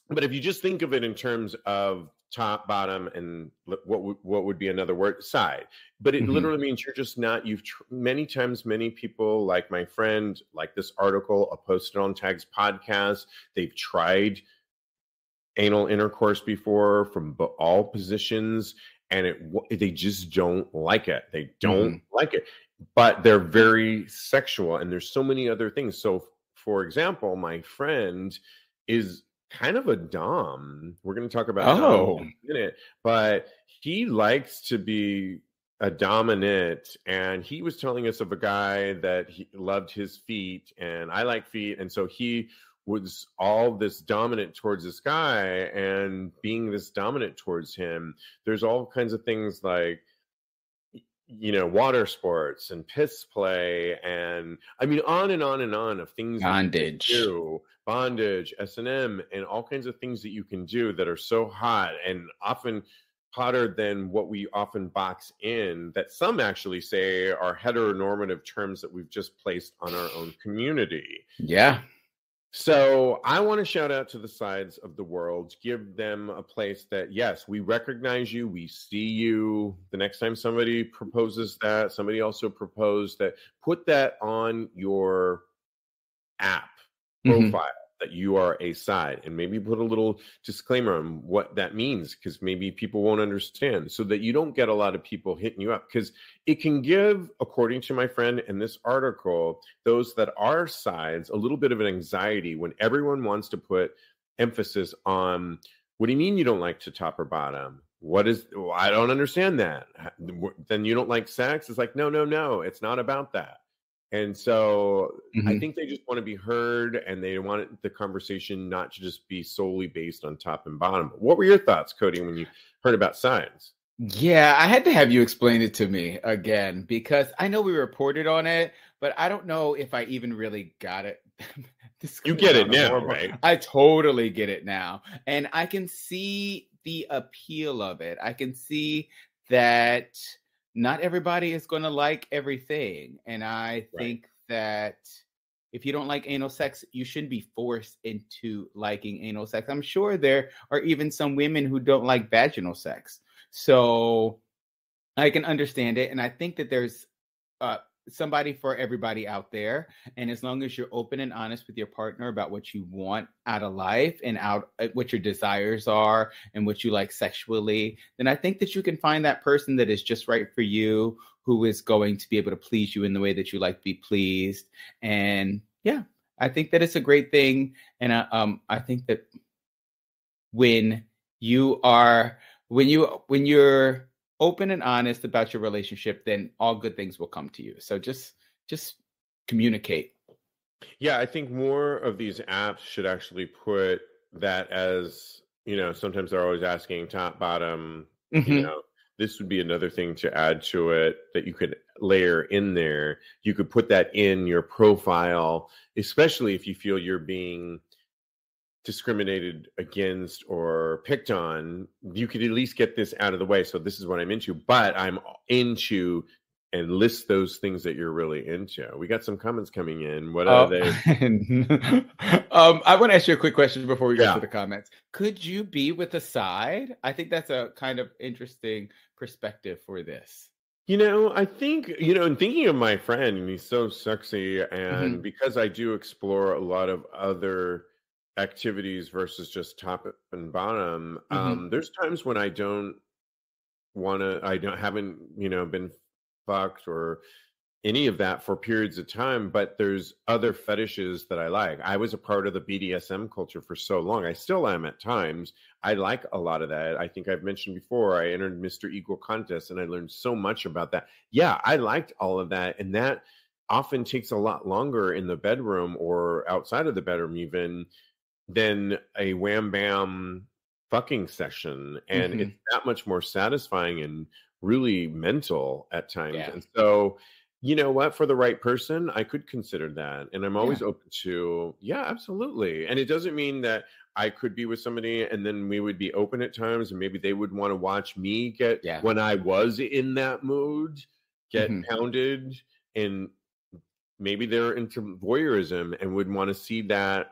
But if you just think of it in terms of top, bottom, and what would be another word, side. But it literally means you're just not, many times, many people, like my friend, like this article I posted on TAGSPodcast, they've tried anal intercourse before from all positions, and they just don't like it. They don't like it. But they're very sexual, and there's so many other things. So, for example, my friend is kind of a dom. We're going to talk about dom in a minute, but he likes to be a dominant, and he was telling us of a guy that he loved his feet, and I like feet, and so he was all this dominant towards this guy, and being this dominant towards him, there's all kinds of things like, you know, water sports and piss play, and I mean, on and on and on of things. Bondage, S&M, and all kinds of things that you can do that are so hot, and often hotter than what we often box in, that some actually say are heteronormative terms that we've just placed on our own community. Yeah. So I want to shout out to the sides of the world, give them a place that, yes, we recognize you, we see you. The next time somebody proposes that, somebody also proposed that, put that on your app profile that you are a side, and maybe put a little disclaimer on what that means, because maybe people won't understand, so that you don't get a lot of people hitting you up, because it can give, according to my friend in this article, those that are sides a little bit of an anxiety when everyone wants to put emphasis on, what do you mean you don't like to top or bottom? I don't understand that. Then you don't like sex? It's like, no, it's not about that. And so I think they just want to be heard, and they want the conversation not to just be solely based on top and bottom. What were your thoughts, Kodi, when you heard about sides? Yeah, I had to have you explain it to me again, because I know we reported on it, but I don't know if I even really got it. You get it now, right? I totally get it now. And I can see the appeal of it. I can see that not everybody is going to like everything. And I think that if you don't like anal sex, you shouldn't be forced into liking anal sex. I'm sure there are even some women who don't like vaginal sex. So I can understand it. And I think that there's somebody for everybody out there. And as long as you're open and honest with your partner about what you want out of life and what your desires are and what you like sexually, then I think that you can find that person that is just right for you, who is going to be able to please you in the way that you like to be pleased. And yeah, I think that it's a great thing. And I think that when you're open and honest about your relationship, then all good things will come to you. So just communicate. Yeah, I think more of these apps should actually put that as, you know, sometimes they're always asking top, bottom, you know, this would be another thing to add to it that you could layer in there. You could put that in your profile, especially if you feel you're being discriminated against or picked on. You could at least get this out of the way. So this is what I'm into, but I'm into, and list those things that you're really into. We got some comments coming in. What are they? I want to ask you a quick question before we go to the comments. Could you be with a side? I think that's a kind of interesting perspective for this. I think, in thinking of my friend, and he's so sexy, and because I do explore a lot of other activities versus just top and bottom, there's times when I haven't, been fucked or any of that for periods of time, but there's other fetishes that I like. I was a part of the BDSM culture for so long. I still am at times. I like a lot of that. I think I've mentioned before, I entered Mr. Equal contest and I learned so much about that. Yeah, I liked all of that. And that often takes a lot longer in the bedroom or outside of the bedroom even than a wham bam fucking session. And it's that much more satisfying and really mental at times. And so, you know what, for the right person, I could consider that. And I'm always open to, absolutely. And it doesn't mean that I could be with somebody and then we would be open at times and maybe they would want to watch me get, when I was in that mood, get pounded, and maybe they're into voyeurism and would want to see that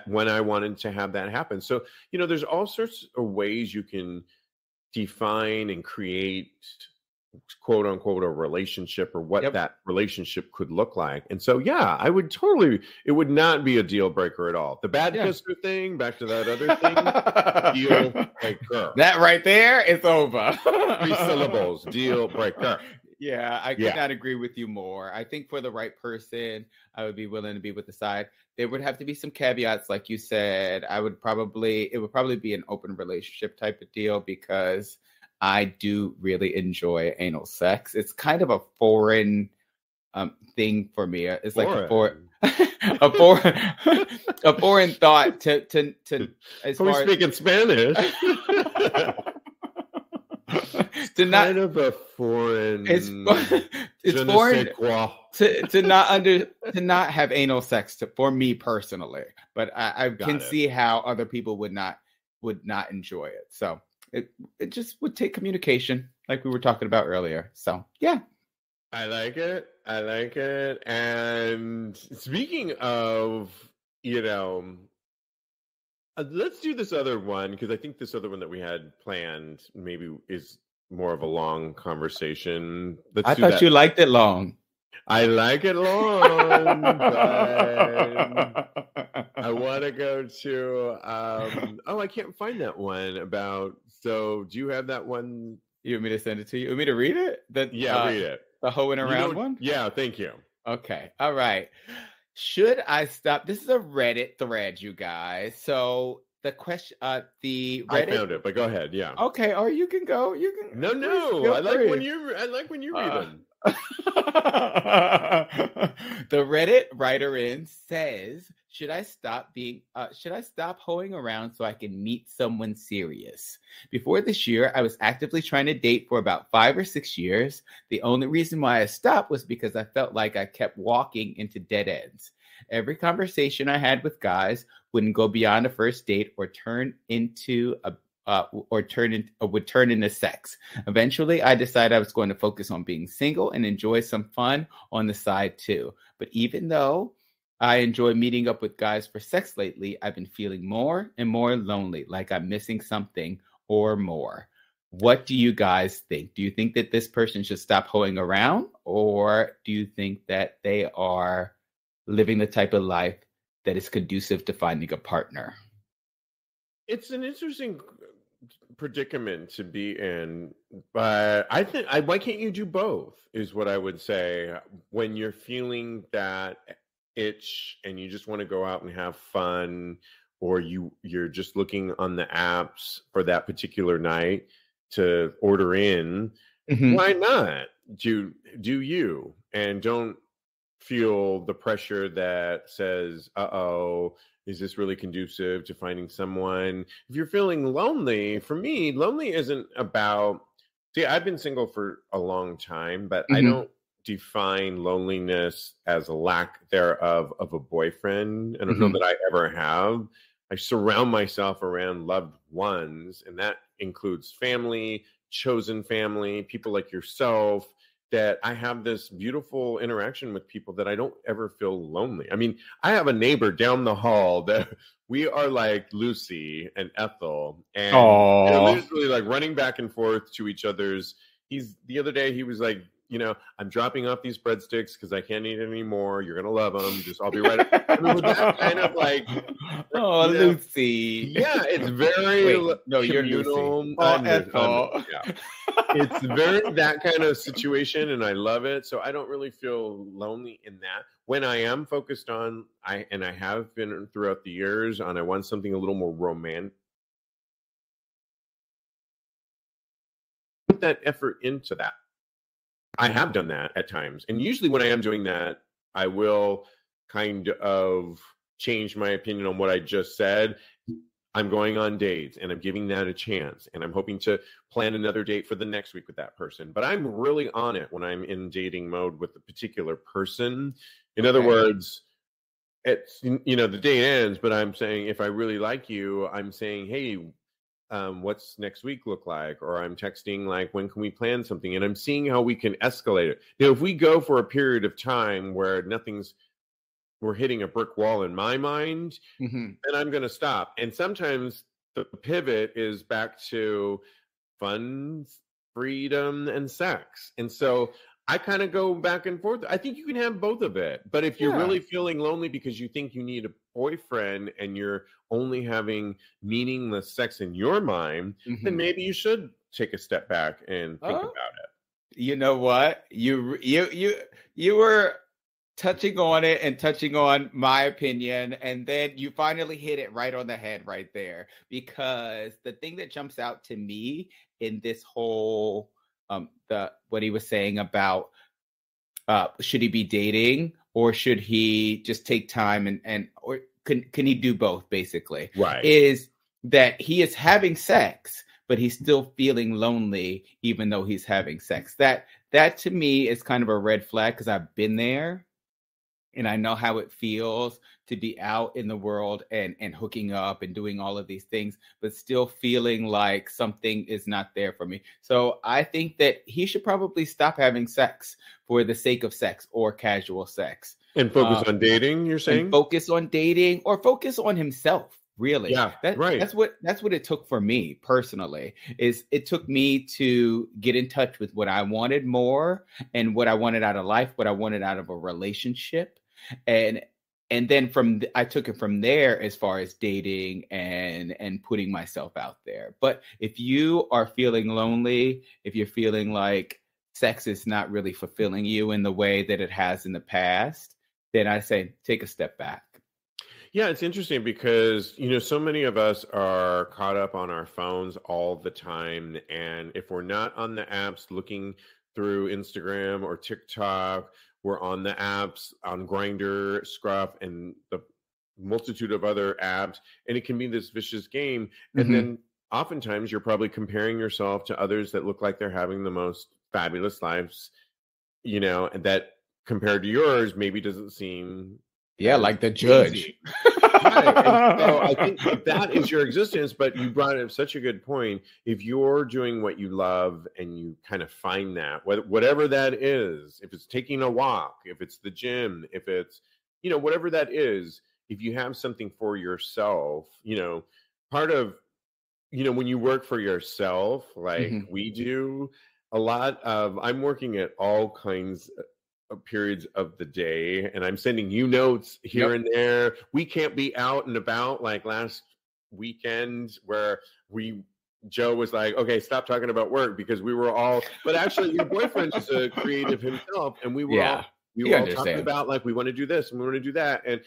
when I wanted to have that happen. So, there's all sorts of ways you can define and create, quote unquote, a relationship or what that relationship could look like. And so, I would totally, it would not be a deal breaker at all. The bad kisser thing, back to that other thing, deal breaker. That right there is over. 3 syllables, deal breaker. Yeah, I could not agree with you more. I think for the right person, I would be willing to be with the side. There would have to be some caveats, like you said. It would probably be an open relationship type of deal because I do really enjoy anal sex. It's kind of a foreign thing for me. It's like a foreign thought to as far as speaking Spanish. To not, kind of a foreign. It's foreign to not have anal sex for me personally, but I can see how other people would not enjoy it. So it just would take communication, like we were talking about earlier. So I like it. And speaking of, let's do this other one, because I think this other one that we had planned maybe is more of a long conversation. I thought you liked it long. I like it long, but I want to go to, I can't find that one about, so do you have that one? You want me to send it to you? You want me to read it? Read it. The hoeing around one? Yeah, thank you. Okay, all right. Should I stop? This is a Reddit thread, you guys. So the question, the Reddit. I found it, but go ahead. Yeah. Okay. Or you can go. You can. No. I like when you read them. The Reddit writer in says, should I stop hoeing around so I can meet someone serious? Before this year, I was actively trying to date for about 5 or 6 years. The only reason why I stopped was because I felt like I kept walking into dead ends. Every conversation I had with guys wouldn't go beyond a first date or would turn into sex. Eventually, I decided I was going to focus on being single and enjoy some fun on the side too. But even though I enjoy meeting up with guys for sex lately, I've been feeling more and more lonely, like I'm missing something or more. What do you guys think? Do you think that this person should stop hoeing around, or do you think that they are living the type of life that is conducive to finding a partner? It's an interesting predicament to be in, but I think why can't you do both is what I would say. When you're feeling that itch and you just want to go out and have fun, or you're just looking on the apps for that particular night to order in, why not do you, and don't feel the pressure that says, is this really conducive to finding someone? If you're feeling lonely, for me, lonely isn't about See, I've been single for a long time, but I don't define loneliness as a lack thereof of a boyfriend. I don't know that I ever have. I surround myself around loved ones, and that includes family, chosen family, people like yourself, that I have this beautiful interaction with people that I don't ever feel lonely. I mean, I have a neighbor down the hall that we are like Lucy and Ethel, and they're literally like running back and forth to each other's. The other day he was like, I'm dropping off these breadsticks because I can't eat anymore. You're gonna love them. I'll be right. I mean, with that kind of like, Lucy. Yeah, it's very you're Lucy. Ethel. Yeah. It's very that kind of situation, and I love it. So I don't really feel lonely in that. When I am focused on, I have been throughout the years on, I want something a little more romantic. Put that effort into that. I have done that at times. And usually when I am doing that, I will kind of change my opinion on what I just said. I'm going on dates and I'm giving that a chance. And I'm hoping to plan another date for the next week with that person. But I'm really on it when I'm in dating mode with a particular person. In other words, it's, the date ends, but I'm saying, if I really like you, I'm saying, hey, what's next week look like? Or I'm texting like, when can we plan something? And I'm seeing how we can escalate it. If we go for a period of time where we're hitting a brick wall in my mind, then I'm going to stop. And sometimes the pivot is back to fun, freedom, and sex. And so I kind of go back and forth. I think you can have both of it. But if you're really feeling lonely because you think you need a boyfriend and you're only having meaningless sex in your mind, then maybe you should take a step back and think about it. You know what? You were touching on it and touching on my opinion, and then you finally hit it right on the head right there. Because the thing that jumps out to me in this whole what he was saying about should he be dating or should he just take time and or can he do both, basically? Right. Is that he is having sex, but he's still feeling lonely even though he's having sex. That to me is kind of a red flag, because I've been there. And I know how it feels to be out in the world and hooking up and doing all of these things, but still feeling like something is not there for me. So I think that he should probably stop having sex for the sake of sex or casual sex. And focus on dating, you're saying? Focus on dating or focus on himself. Really. Yeah, right. That's what it took for me personally. Is it took me to get in touch with what I wanted more and what I wanted out of life, what I wanted out of a relationship. And then I took it from there as far as dating and putting myself out there. But if you are feeling lonely, if you're feeling like sex is not really fulfilling you in the way that it has in the past, then I say take a step back. Yeah, it's interesting because, so many of us are caught up on our phones all the time. And if we're not on the apps looking through Instagram or TikTok, we're on the apps, on Grindr, Scruff, and the multitude of other apps. And it can be this vicious game. And then oftentimes you're probably comparing yourself to others that look like they're having the most fabulous lives, and that compared to yours maybe doesn't seem... Yeah, like the judge. Right. And so I think that is your existence, but you brought up such a good point. If you're doing what you love and you kind of find that, whatever that is, if it's taking a walk, if it's the gym, if it's, whatever that is, if you have something for yourself, part of, when you work for yourself, like we do, a lot of, I'm working at all kinds of periods of the day, and I'm sending you notes here and there. We can't be out and about like last weekend where Joe was like, okay, stop talking about work, because we were all, but actually your boyfriend is a creative himself, and we were all talking about like, we want to do this and we want to do that. And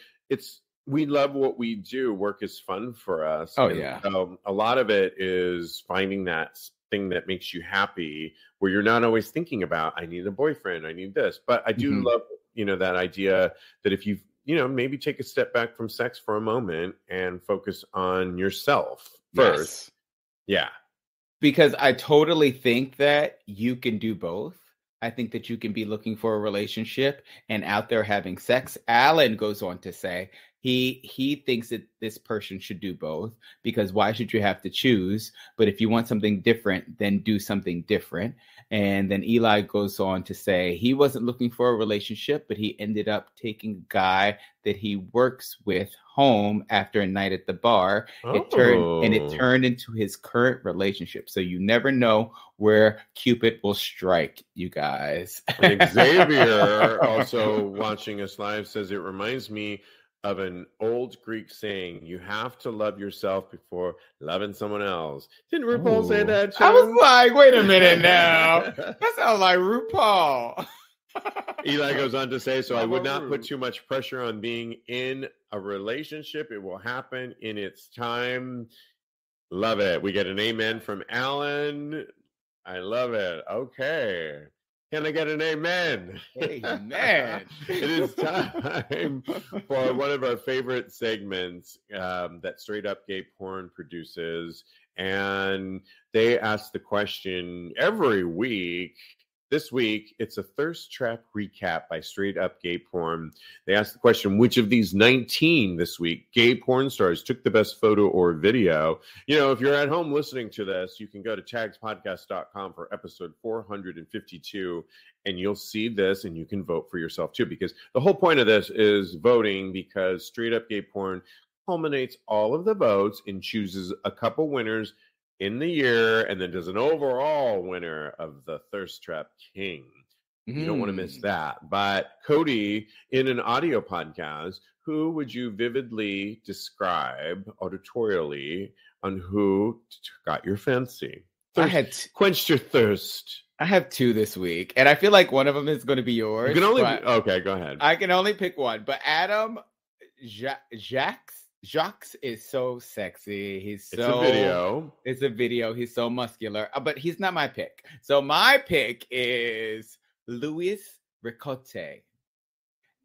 we love what we do. Work is fun for us. So a lot of it is finding that thing that makes you happy, where you're not always thinking about, I need a boyfriend, I need this. But I do love, that idea that if you, maybe take a step back from sex for a moment and focus on yourself first. Yeah. Because I totally think that you can do both. I think that you can be looking for a relationship and out there having sex. Alan goes on to say he thinks that this person should do both, because why should you have to choose? But if you want something different, then do something different. And then Eli goes on to say he wasn't looking for a relationship, but he ended up taking a guy that he works with home after a night at the bar. It turned into his current relationship. So you never know where Cupid will strike, you guys. And Xavier, also watching us live, says it reminds me of an old Greek saying, you have to love yourself before loving someone else. Didn't RuPaul say that, too? I was like, wait a minute now. That sounds like RuPaul. Eli goes on to say, so I would not put too much pressure on being in a relationship. It will happen in its time. Love it. We get an amen from Alan. I love it. Okay. Can I get an amen? Amen. It is time for one of our favorite segments that Straight Up Gay Porn produces. And they ask the question every week. This week, it's a Thirst Trap recap by Straight Up Gay Porn. They asked the question, which of these 19 this week gay porn stars took the best photo or video? You know, if you're at home listening to this, you can go to TAGSPodcast.com for episode 452, and you'll see this, and you can vote for yourself, too, because the whole point of this is voting, because Straight Up Gay Porn culminates all of the votes and chooses a couple winners in the year, and then does an overall winner of the Thirst Trap King. You don't want to miss that. But Kodi, in an audio podcast, who would you vividly describe auditorially on who got your fancy? Quenched your thirst. I have two this week, and I feel like one of them is going to be yours. You can only okay, go ahead. I can only pick one, but Adam Jacques is so sexy. It's a video. He's so muscular, but he's not my pick. So my pick is Louis Ricotte.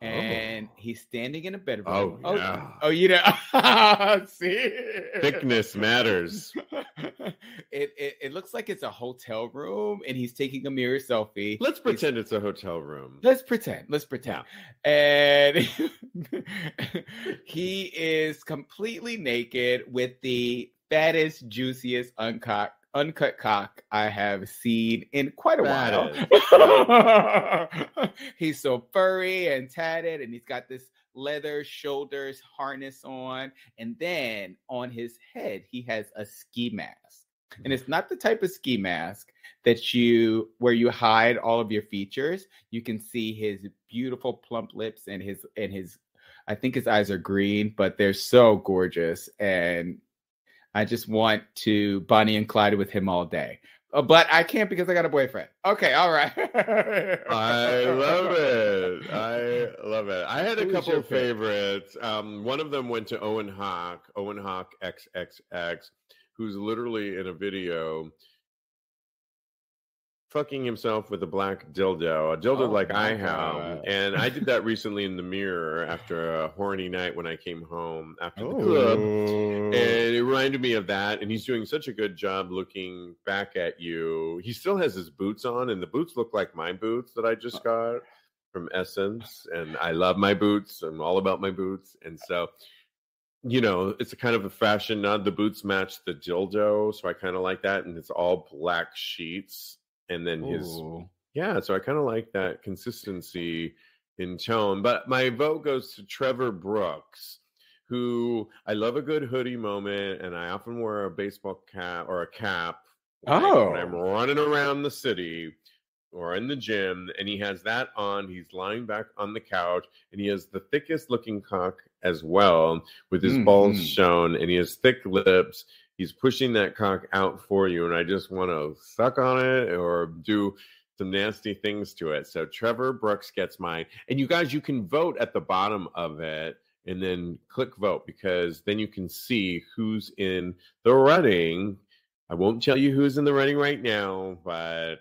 And he's standing in a bedroom. You know. See? Thickness matters. It looks like it's a hotel room, and he's taking a mirror selfie. Let's pretend it's a hotel room. Let's pretend. Yeah. And he is completely naked with the fattest, juiciest, uncut cock I have seen in quite a while. He's so furry and tatted, and he's got this leather shoulders harness on, and then on his head he has a ski mask. And it's not the type of ski mask that where you hide all of your features. You can see his beautiful plump lips and his I think his eyes are green, but they're so gorgeous, and I just want to Bonnie and Clyde with him all day. But I can't because I got a boyfriend. Okay, all right. I love it. I had a couple of favorites. One of them went to Owen Hawk XXX, who's literally in a video fucking himself with a black dildo, like I have. And I did that recently in the mirror after a horny night when I came home after the club. And it reminded me of that. And he's doing such a good job looking back at you. He still has his boots on, and the boots look like my boots that I just got from Essence. And I love my boots. I'm all about my boots. And so, you know, it's a kind of a fashion nod. The boots match the dildo. So I kind of like that. And it's all black sheets. And then so I kind of like that consistency in tone. But my vote goes to Trevor Brooks, who I love a good hoodie moment, and I often wear a baseball cap or a cap when I'm running around the city or in the gym, and he has that on. He's lying back on the couch, and he has the thickest looking cock as well, with his balls shown, and he has thick lips. He's pushing that cock out for you, and I just want to suck on it or do some nasty things to it. So Trevor Brooks gets mine. And you guys, you can vote at the bottom of it and then click vote, because then you can see who's in the running. I won't tell you who's in the running right now, but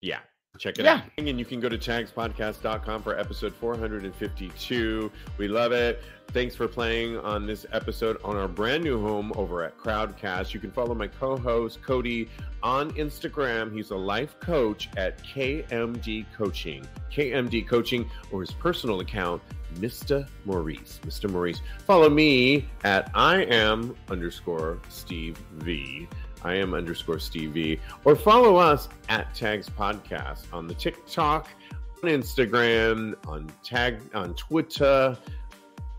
yeah. Check it out. And you can go to TAGSPodcast.com for episode 452. We love it. Thanks for playing on this episode on our brand new home over at Crowdcast. You can follow my co-host Kodi on Instagram. He's a life coach at KMD Coaching. KMD Coaching, or his personal account, Mr. Maurice. Mr. Maurice. Follow me at @Iam_Steve V. @Steve V. Or follow us at Tags Podcast on the TikTok, on Instagram, on Twitter,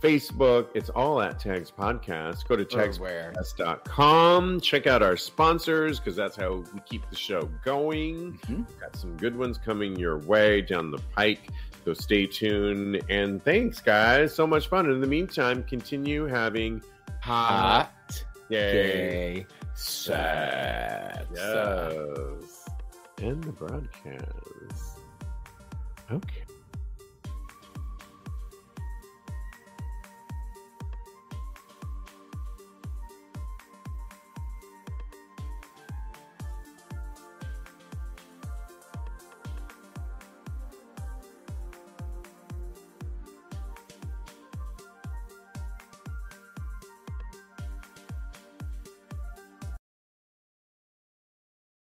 Facebook. It's all at Tags Podcast. Go to TAGSPodcast.com. Check out our sponsors, because that's how we keep the show going. Got some good ones coming your way down the pike. So stay tuned. And thanks, guys. So much fun. In the meantime, continue having hot gay sex. Yes. End the broadcast. Okay.